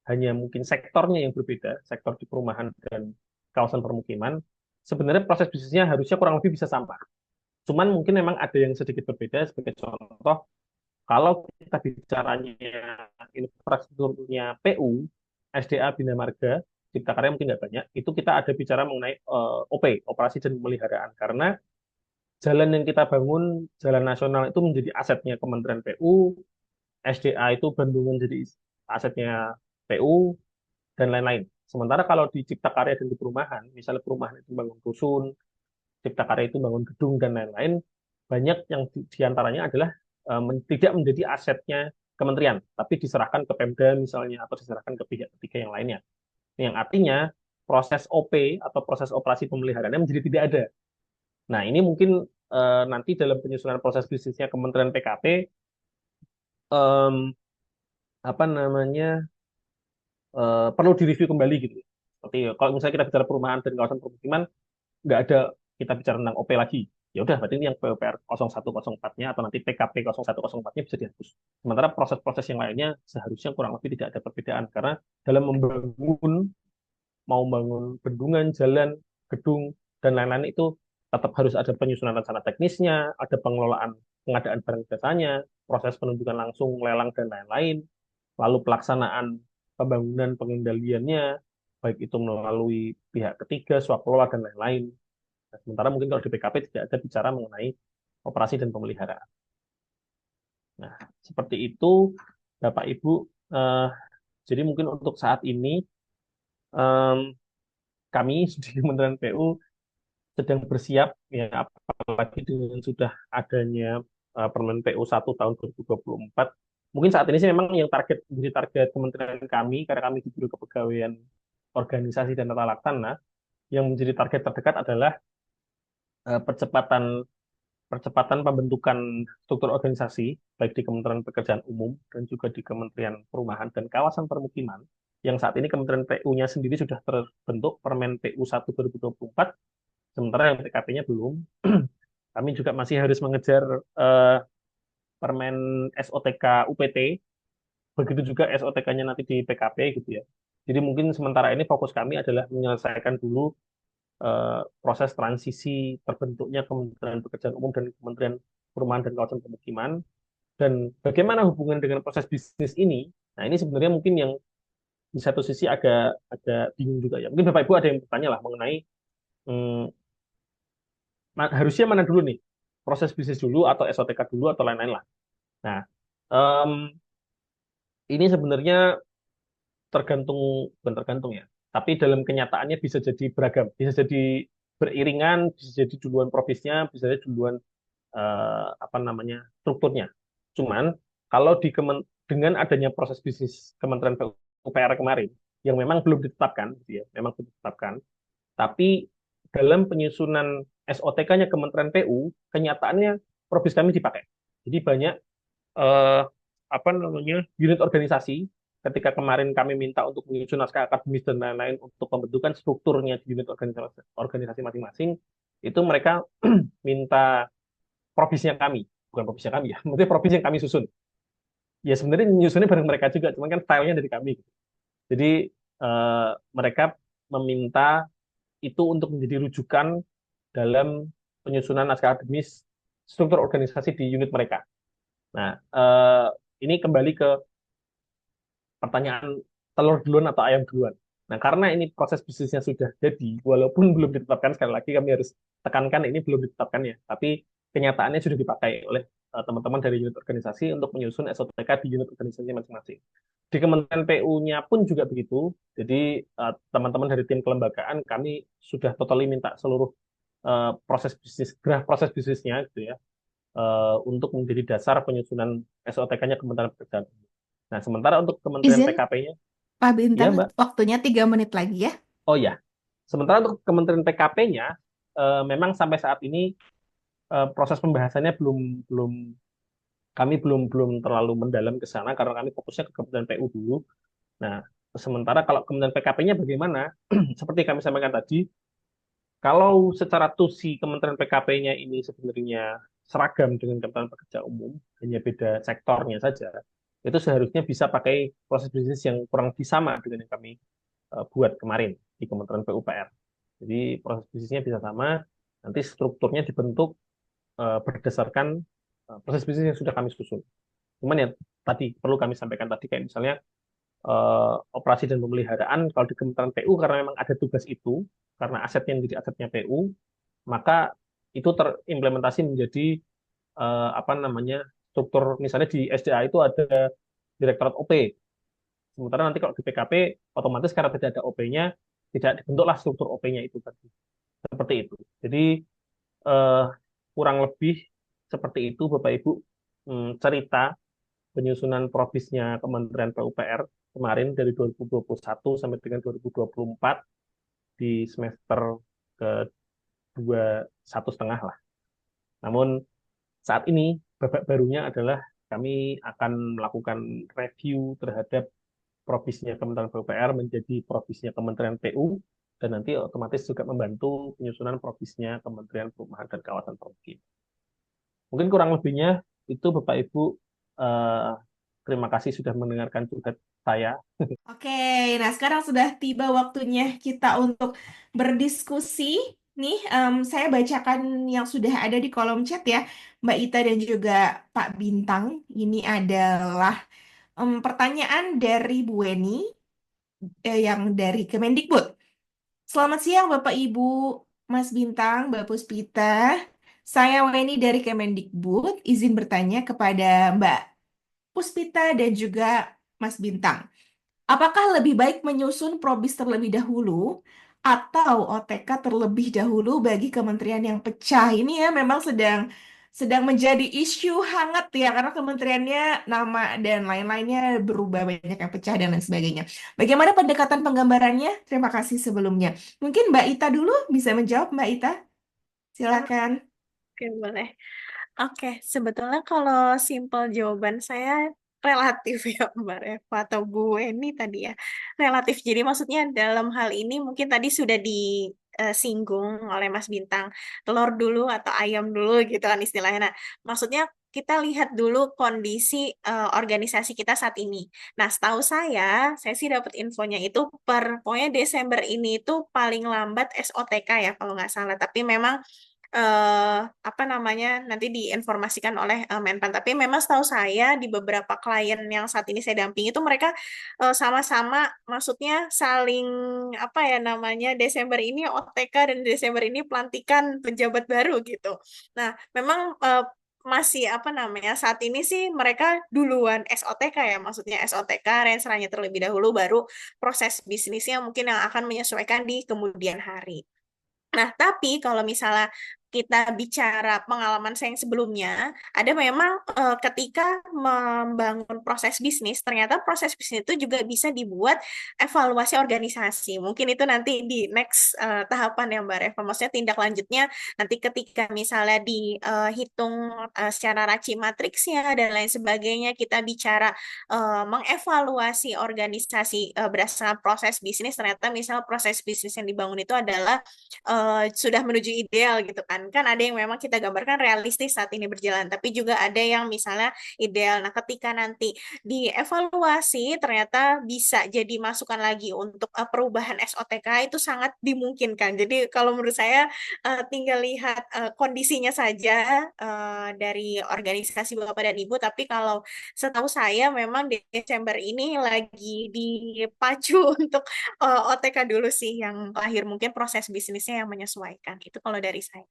S1: hanya mungkin sektornya yang berbeda, sektor di perumahan dan kawasan permukiman, sebenarnya proses bisnisnya harusnya kurang lebih bisa sama. Cuman mungkin memang ada yang sedikit berbeda. Sebagai contoh, kalau kita bicaranya infrastrukturnya PU, SDA Bina Marga, Cipta Karya mungkin nggak banyak, itu kita ada bicara mengenai OP, operasi dan pemeliharaan. Karena jalan yang kita bangun, jalan nasional itu menjadi asetnya Kementerian PU, SDA itu Bandungan jadi asetnya PU, dan lain-lain. Sementara kalau di Cipta Karya dan di perumahan, misalnya perumahan itu bangun rusun, Cipta Karya itu bangun gedung, dan lain-lain, banyak yang diantaranya adalah tidak menjadi asetnya kementerian, tapi diserahkan ke Pemda misalnya, atau diserahkan ke pihak ketiga yang lainnya. Yang artinya proses OP atau proses operasi pemeliharaannya menjadi tidak ada. Nah, ini mungkin nanti dalam penyusunan proses bisnisnya Kementerian PKP, em, apa namanya, perlu direview kembali gitu. Seperti kalau misalnya kita bicara perumahan dan kawasan permukiman, nggak ada kita bicara tentang OP lagi. Ya udah, berarti ini yang PUPR 0104-nya atau nanti PKP 0104-nya bisa dihapus. Sementara proses-proses yang lainnya seharusnya kurang lebih tidak ada perbedaan, karena dalam membangun, mau bangun bendungan, jalan, gedung, dan lain-lain itu tetap harus ada penyusunan rencana teknisnya, ada pengelolaan pengadaan barang jasanya, proses penunjukan langsung, lelang, dan lain-lain, lalu pelaksanaan pembangunan pengendaliannya, baik itu melalui pihak ketiga, swap kelola, dan lain-lain. Nah, sementara mungkin kalau di PKP tidak ada bicara mengenai operasi dan pemeliharaan. Nah, seperti itu, Bapak Ibu. Eh, jadi mungkin untuk saat ini, em, kami di Kementerian PU sedang bersiap, ya, apalagi dengan sudah adanya Permen PU 1 tahun 2024. Mungkin saat ini sih memang yang menjadi target kementerian kami, karena kami di Biro Kepegawaian Organisasi dan Tata Laksana, yang menjadi target terdekat adalah percepatan percepatan pembentukan struktur organisasi, baik di Kementerian Pekerjaan Umum dan juga di Kementerian Perumahan dan Kawasan Permukiman, yang saat ini Kementerian PU-nya sendiri sudah terbentuk Permen PU 1 2024, sementara yang PKP-nya belum. Kami juga masih harus mengejar eh, Permen SOTK UPT, begitu juga SOTK-nya nanti di PKP gitu ya. Jadi mungkin sementara ini fokus kami adalah menyelesaikan dulu proses transisi terbentuknya Kementerian Pekerjaan Umum dan Kementerian Perumahan dan Kawasan Permukiman, dan bagaimana hubungan dengan proses bisnis ini. Nah, ini sebenarnya mungkin yang di satu sisi agak agak bingung juga ya. Mungkin Bapak Ibu ada yang bertanya lah mengenai hmm, harusnya mana dulu nih, proses bisnis dulu atau SOTK dulu atau lain-lain lah. Nah, em, ini sebenarnya tergantung, bukan tergantung ya, tapi dalam kenyataannya bisa jadi beragam, bisa jadi beriringan, bisa jadi duluan profisnya, bisa jadi duluan apa namanya, strukturnya. Cuman kalau dengan adanya proses bisnis Kementerian PUPR kemarin yang memang belum ditetapkan, gitu ya, memang belum ditetapkan, tapi dalam penyusunan SOTK-nya Kementerian PU, kenyataannya profis kami dipakai. Jadi banyak eh, apa namanya, unit organisasi, ketika kemarin kami minta untuk menyusun naskah akademis dan lain-lain untuk pembentukan strukturnya di unit organisasi masing-masing, itu mereka minta provisnya kami, bukan provisnya kami ya, maksudnya provis yang kami susun. Ya sebenarnya nyusunnya bareng mereka juga, cuman kan stylenya dari kami. Jadi eh, mereka meminta itu untuk menjadi rujukan dalam penyusunan naskah akademis struktur organisasi di unit mereka. Nah, ini kembali ke pertanyaan telur duluan atau ayam duluan. Nah, karena ini proses bisnisnya sudah jadi, walaupun belum ditetapkan, sekali lagi kami harus tekankan ini belum ditetapkan ya, tapi kenyataannya sudah dipakai oleh teman-teman dari unit organisasi untuk menyusun SOTK di unit organisasi masing-masing. Di Kementerian PU-nya pun juga begitu. Jadi teman-teman dari tim kelembagaan kami sudah totally minta seluruh proses bisnis, draft proses bisnisnya gitu ya, untuk menjadi dasar penyusunan SOTK-nya Kementerian Pekerjaan. Nah, sementara untuk Kementerian
S2: Izin,
S1: PKP-nya,
S2: Pak
S1: ya
S2: Bintang,
S1: Mbak.
S2: waktunya 3 menit lagi ya.
S1: Oh ya, sementara untuk Kementerian PKP-nya, memang sampai saat ini proses pembahasannya belum belum kami belum belum terlalu mendalam ke sana, karena kami fokusnya ke Kementerian PU dulu. Nah, sementara kalau Kementerian PKP-nya bagaimana? Seperti kami sampaikan tadi, kalau secara tusi Kementerian PKP-nya ini sebenarnya seragam dengan Kementerian Pekerjaan Umum, hanya beda sektornya saja. itu seharusnya bisa pakai proses bisnis yang kurang lebih sama dengan yang kami buat kemarin di Kementerian PUPR. Jadi proses bisnisnya bisa sama, nanti strukturnya dibentuk berdasarkan proses bisnis yang sudah kami susun. Cuman ya tadi perlu kami sampaikan tadi kayak misalnya operasi dan pemeliharaan kalau di Kementerian PU karena memang ada tugas itu, karena asetnya menjadi asetnya PU, maka itu terimplementasi menjadi apa namanya struktur misalnya di SDA itu ada Direktorat OP. Sementara nanti kalau di PKP otomatis karena tidak ada OP-nya tidak dibentuklah struktur OP-nya itu tadi. Seperti itu. Jadi eh, kurang lebih seperti itu Bapak Ibu cerita penyusunan probisnya Kementerian PUPR kemarin dari 2021 sampai dengan 2024 di semester kedua satu setengah lah. Namun saat ini babak barunya adalah kami akan melakukan review terhadap provisnya Kementerian PUPR menjadi provisnya Kementerian PU dan nanti otomatis juga membantu penyusunan provisnya Kementerian Perumahan dan Kawasan Permukiman. Mungkin kurang lebihnya itu Bapak Ibu eh, terima kasih sudah mendengarkan curhat saya.
S2: Oke, nah sekarang sudah tiba waktunya kita untuk berdiskusi. Nih, saya bacakan yang sudah ada di kolom chat ya, Mbak Ita dan juga Pak Bintang. Ini adalah pertanyaan dari Bu Weni, yang dari Kemendikbud. Selamat siang Bapak Ibu, Mas Bintang, Mbak Puspita. Saya Weni dari Kemendikbud, izin bertanya kepada Mbak Puspita dan juga Mas Bintang. Apakah lebih baik menyusun probis terlebih dahulu atau OTK terlebih dahulu bagi kementerian yang pecah? Ini ya memang sedang sedang menjadi isu hangat ya karena kementeriannya nama dan lain-lainnya berubah banyak yang pecah dan lain sebagainya. Bagaimana pendekatan penggambarannya? Terima kasih sebelumnya. Mungkin Mbak Ita dulu bisa menjawab, Mbak Ita. Silakan.
S3: Oke, boleh. Oke, sebetulnya kalau simpel jawaban saya relatif ya Mbak Reva atau Bu Weni tadi ya. Relatif. Jadi maksudnya dalam hal ini mungkin tadi sudah disinggung oleh Mas Bintang. Telur dulu atau ayam dulu gitu kan istilahnya. Nah, maksudnya kita lihat dulu kondisi organisasi kita saat ini. Nah, setahu saya sih dapat infonya itu pokoknya Desember ini itu paling lambat SOTK ya kalau nggak salah. Tapi memang apa namanya nanti diinformasikan oleh Menpan. Tapi memang setahu saya di beberapa klien yang saat ini saya dampingi itu mereka sama-sama, maksudnya saling apa ya namanya Desember ini OTK dan Desember ini pelantikan pejabat baru gitu. Nah, memang masih apa namanya saat ini sih mereka duluan SOTK ya, maksudnya SOTK range terlebih dahulu baru proses bisnisnya mungkin yang akan menyesuaikan di kemudian hari. Nah, tapi kalau misalnya kita bicara pengalaman saya yang sebelumnya, ada memang ketika membangun proses bisnis, ternyata proses bisnis itu juga bisa dibuat evaluasi organisasi. Mungkin itu nanti di next tahapan ya Mbak Reva. Maksudnya tindak lanjutnya nanti ketika misalnya dihitung secara raci matriksnya dan lain sebagainya, kita bicara mengevaluasi organisasi berdasarkan proses bisnis, ternyata misal proses bisnis yang dibangun itu adalah sudah menuju ideal gitu kan. Kan ada yang memang kita gambarkan realistis saat ini berjalan, tapi juga ada yang misalnya ideal. Nah, ketika nanti dievaluasi ternyata bisa jadi masukan lagi untuk perubahan SOTK itu sangat dimungkinkan. Jadi kalau menurut saya tinggal lihat kondisinya saja dari organisasi Bapak dan Ibu, tapi kalau setahu saya memang di Desember ini lagi dipacu untuk OTK dulu sih yang lahir mungkin proses bisnisnya yang menyesuaikan. Itu kalau dari saya.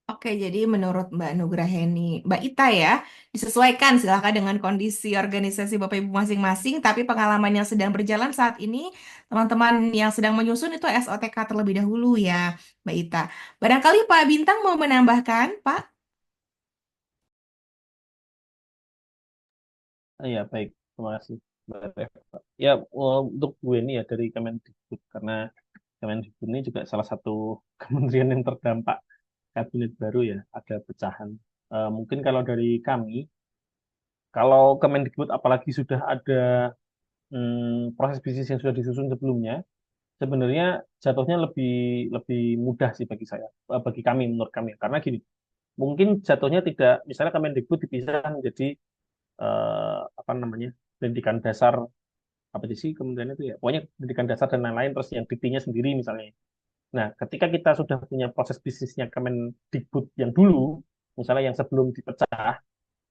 S2: Oke, jadi menurut Mbak Nugraheni, Mbak Ita ya, disesuaikan silahkan dengan kondisi organisasi Bapak Ibu masing-masing, tapi pengalaman yang sedang berjalan saat ini, teman-teman yang sedang menyusun itu SOTK terlebih dahulu ya, Mbak Ita. Barangkali Pak Bintang mau menambahkan, Pak?
S1: Ya baik, terima kasih Mbak Reva. Ya untuk gue ini ya dari Kemendikbud karena Kemendikbud ini juga salah satu kementerian yang terdampak kabinet baru ya, ada pecahan. Mungkin kalau dari kami, kalau Kemendikbud apalagi sudah ada proses bisnis yang sudah disusun sebelumnya, sebenarnya jatuhnya lebih lebih mudah sih bagi saya, bagi kami menurut kami. Karena gini, mungkin jatuhnya tidak, misalnya Kemendikbud dipisah menjadi apa namanya, pendidikan dasar, apa sih kementerian itu ya, pokoknya pendidikan dasar dan lain-lain, terus yang diktinya sendiri misalnya. Nah, ketika kita sudah punya proses bisnisnya Kemendikbud yang dulu, misalnya yang sebelum dipecah,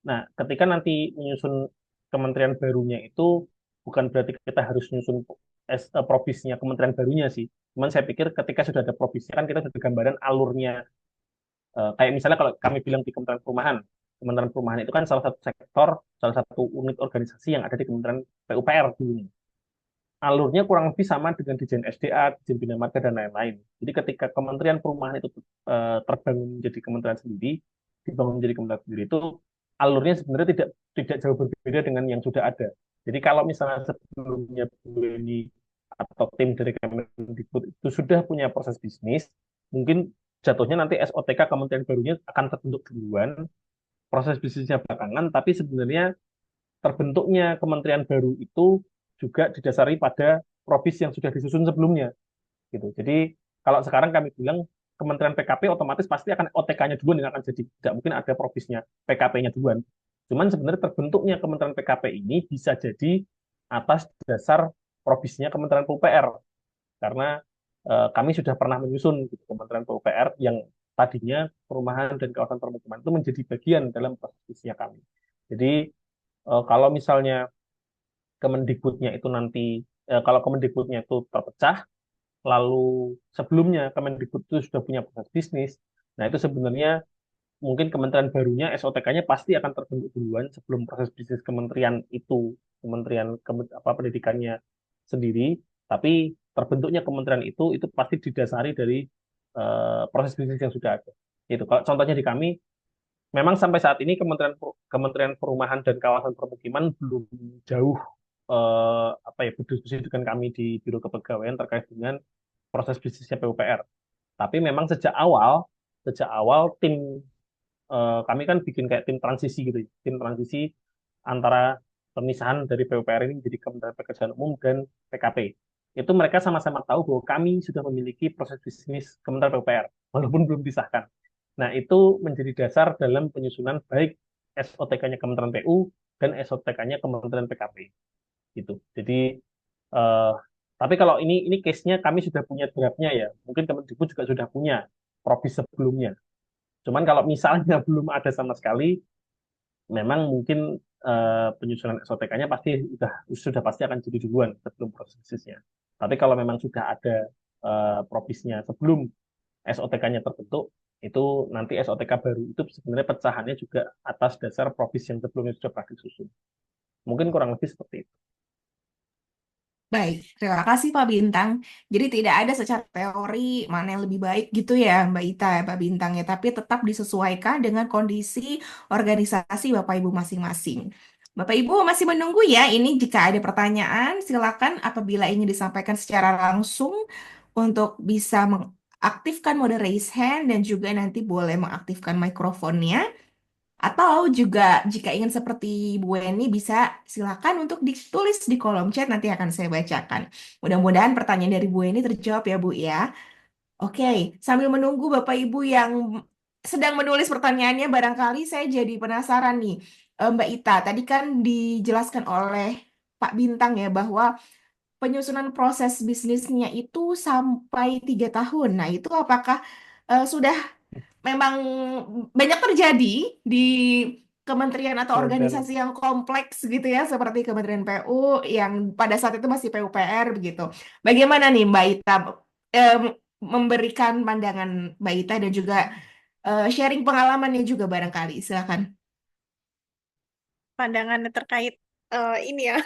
S1: nah ketika nanti menyusun kementerian barunya itu bukan berarti kita harus menyusun provisnya kementerian barunya sih. Cuman saya pikir ketika sudah ada provisnya kan kita sudah ada gambaran alurnya. Kayak misalnya kalau kami bilang di Kementerian Perumahan itu kan salah satu sektor, salah satu unit organisasi yang ada di Kementerian PUPR dulunya. Alurnya kurang lebih sama dengan Dijen SDA, Dijen Bina Marga, dan lain-lain. Jadi ketika Kementerian Perumahan itu terbangun menjadi kementerian sendiri, dibangun menjadi kementerian sendiri itu alurnya sebenarnya tidak jauh berbeda dengan yang sudah ada. Jadi kalau misalnya sebelumnya Bu Eni atau tim dari Kemendikbud itu sudah punya proses bisnis, mungkin jatuhnya nanti SOTK kementerian barunya akan terbentuk duluan, proses bisnisnya belakangan, tapi sebenarnya terbentuknya kementerian baru itu juga didasari pada provis yang sudah disusun sebelumnya gitu. Jadi kalau sekarang kami bilang Kementerian PKP otomatis pasti akan OTK-nya duluan yang akan jadi. Tidak mungkin ada provisnya PKP-nya duluan. Cuman sebenarnya terbentuknya Kementerian PKP ini bisa jadi atas dasar provisnya Kementerian PUPR karena kami sudah pernah menyusun gitu, Kementerian PUPR yang tadinya perumahan dan kawasan permukiman itu menjadi bagian dalam prosesnya kami. Jadi kalau misalnya Kemendikbudnya itu nanti kalau Kemendikbudnya itu terpecah, lalu sebelumnya Kemendikbud itu sudah punya proses bisnis, nah itu sebenarnya mungkin kementerian barunya SOTK-nya pasti akan terbentuk duluan sebelum proses bisnis kementerian itu, kementerian apa pendidikannya sendiri, tapi terbentuknya kementerian itu pasti didasari dari proses bisnis yang sudah ada. Itu kalau contohnya di kami, memang sampai saat ini Kementerian Perumahan dan Kawasan Permukiman belum jauh apa ya berdiskusi dengan kami di Biro Kepegawaian terkait dengan proses bisnisnya PUPR. Tapi memang sejak awal tim kami kan bikin kayak tim transisi gitu, ya. Tim transisi antara pemisahan dari PUPR ini menjadi Kementerian Pekerjaan Umum dan PKP. Itu mereka sama-sama tahu bahwa kami sudah memiliki proses bisnis Kementerian PUPR, walaupun belum disahkan. Nah, itu menjadi dasar dalam penyusunan baik SOTK-nya Kementerian PU dan SOTK-nya Kementerian PKP. Gitu. Jadi, eh, tapi kalau ini case-nya kami sudah punya draft-nya ya, mungkin Kemendikbud juga sudah punya provis sebelumnya. Cuman kalau misalnya belum ada sama sekali, memang mungkin penyusunan SOTK-nya pasti sudah pasti akan jadi duluan sebelum prosesnya. Tapi kalau memang sudah ada provisnya sebelum SOTK-nya terbentuk, itu nanti SOTK baru itu sebenarnya pecahannya juga atas dasar provis yang sebelumnya sudah pernah disusun. Mungkin kurang lebih seperti itu.
S2: Baik, terima kasih Pak Bintang. Jadi tidak ada secara teori mana yang lebih baik gitu ya Mbak Ita ya Pak Bintang ya, tapi tetap disesuaikan dengan kondisi organisasi Bapak Ibu masing-masing. Bapak Ibu masih menunggu ya, ini jika ada pertanyaan silakan apabila ingin disampaikan secara langsung untuk bisa mengaktifkan mode raise hand dan juga nanti boleh mengaktifkan mikrofonnya. Atau juga jika ingin seperti Bu Eni bisa silakan untuk ditulis di kolom chat nanti akan saya bacakan. Mudah-mudahan pertanyaan dari Bu Eni terjawab ya Bu ya. Oke, sambil menunggu Bapak Ibu yang sedang menulis pertanyaannya barangkali saya jadi penasaran nih. Mbak Ita, tadi kan dijelaskan oleh Pak Bintang ya bahwa penyusunan proses bisnisnya itu sampai 3 tahun. Nah, itu apakah sudah memang banyak terjadi di kementerian atau
S1: Betul.
S2: organisasi yang kompleks gitu ya, seperti Kementerian PU yang pada saat itu masih PUPR begitu. Bagaimana nih Mbak Ita em, memberikan pandangan Mbak Ita dan juga sharing pengalamannya juga barangkali. Silakan.
S3: Pandangannya terkait ini ya.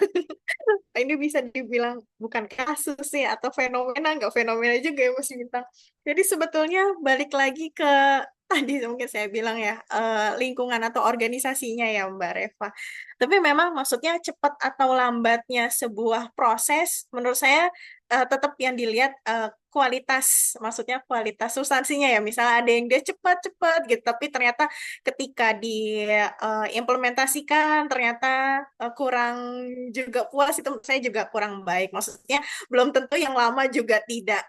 S3: Ini bisa dibilang bukan kasus sih atau fenomena, nggak fenomena juga ya Mas Bintang. Jadi sebetulnya balik lagi ke tadi mungkin saya bilang ya, lingkungan atau organisasinya ya Mbak Reva. Tapi memang maksudnya cepat atau lambatnya sebuah proses, menurut saya tetap yang dilihat kualitas, maksudnya kualitas substansinya ya. Misalnya ada yang dia cepat-cepat gitu, tapi ternyata ketika diimplementasikan ternyata kurang juga puas, itu menurut saya juga kurang baik. Maksudnya belum tentu yang lama juga tidak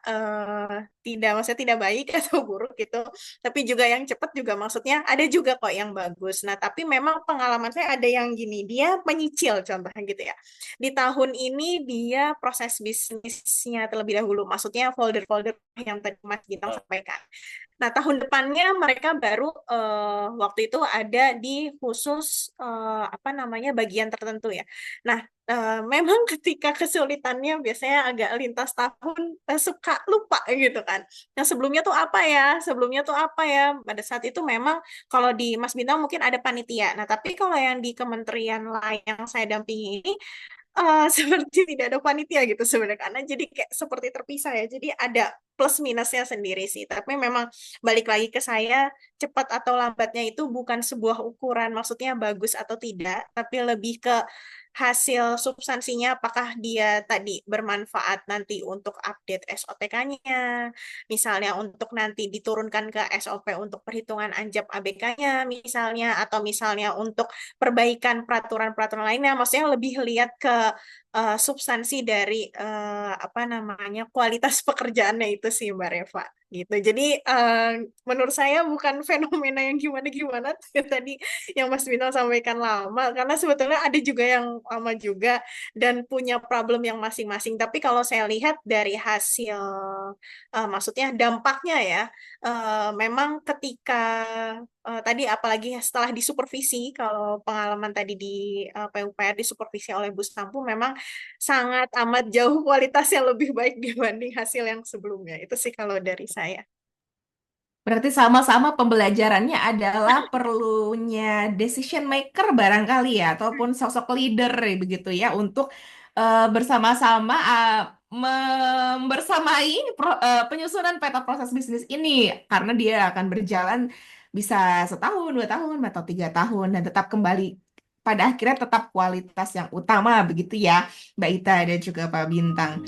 S3: maksudnya tidak baik atau buruk gitu. Tapi juga yang cepat juga maksudnya ada juga kok yang bagus. Nah, tapi memang pengalaman saya ada yang gini, dia menyicil contohnya gitu ya. Di tahun ini dia proses bisnisnya terlebih dahulu, maksudnya folder-folder yang tadi Mas Bintang sampaikan. Nah, tahun depannya mereka baru waktu itu ada di khusus apa namanya bagian tertentu ya. Nah, memang ketika kesulitannya biasanya agak lintas tahun suka lupa gitu kan. Yang sebelumnya tuh apa ya? Sebelumnya tuh apa ya? Pada saat itu memang kalau di Mas Bintang mungkin ada panitia. Nah, tapi kalau yang di kementerian lain yang saya dampingi ini seperti tidak ada panitia gitu sebenarnya karena jadi kayak seperti terpisah ya. Jadi ada plus minusnya sendiri sih. Tapi memang balik lagi ke saya cepat atau lambatnya itu bukan sebuah ukuran maksudnya bagus atau tidak, tapi lebih ke hasil substansinya apakah dia tadi bermanfaat nanti untuk update SOTK-nya, misalnya untuk nanti diturunkan ke SOP untuk perhitungan anjap ABK-nya misalnya atau misalnya untuk perbaikan peraturan-peraturan lainnya, maksudnya lebih lihat ke substansi dari apa namanya kualitas pekerjaannya itu sih Mbak Reva gitu. Jadi menurut saya bukan fenomena yang gimana-gimana tadi yang Mas Bintang sampaikan lama, karena sebetulnya ada juga yang lama juga dan punya problem yang masing-masing. Tapi kalau saya lihat dari hasil maksudnya dampaknya ya, memang ketika tadi apalagi setelah disupervisi, kalau pengalaman tadi di PUPR disupervisi oleh Bu Stampu memang sangat amat jauh kualitasnya lebih baik dibanding hasil yang sebelumnya. Itu sih kalau dari saya.
S2: Berarti sama-sama pembelajarannya adalah perlunya decision maker barangkali ya, ataupun sosok leader begitu ya, untuk bersama-sama membersamai penyusunan peta proses bisnis ini, karena dia akan berjalan bisa setahun, 2 tahun, atau 3 tahun, dan tetap kembali pada akhirnya tetap kualitas yang utama begitu ya, Mbak Ita dan juga Pak Bintang.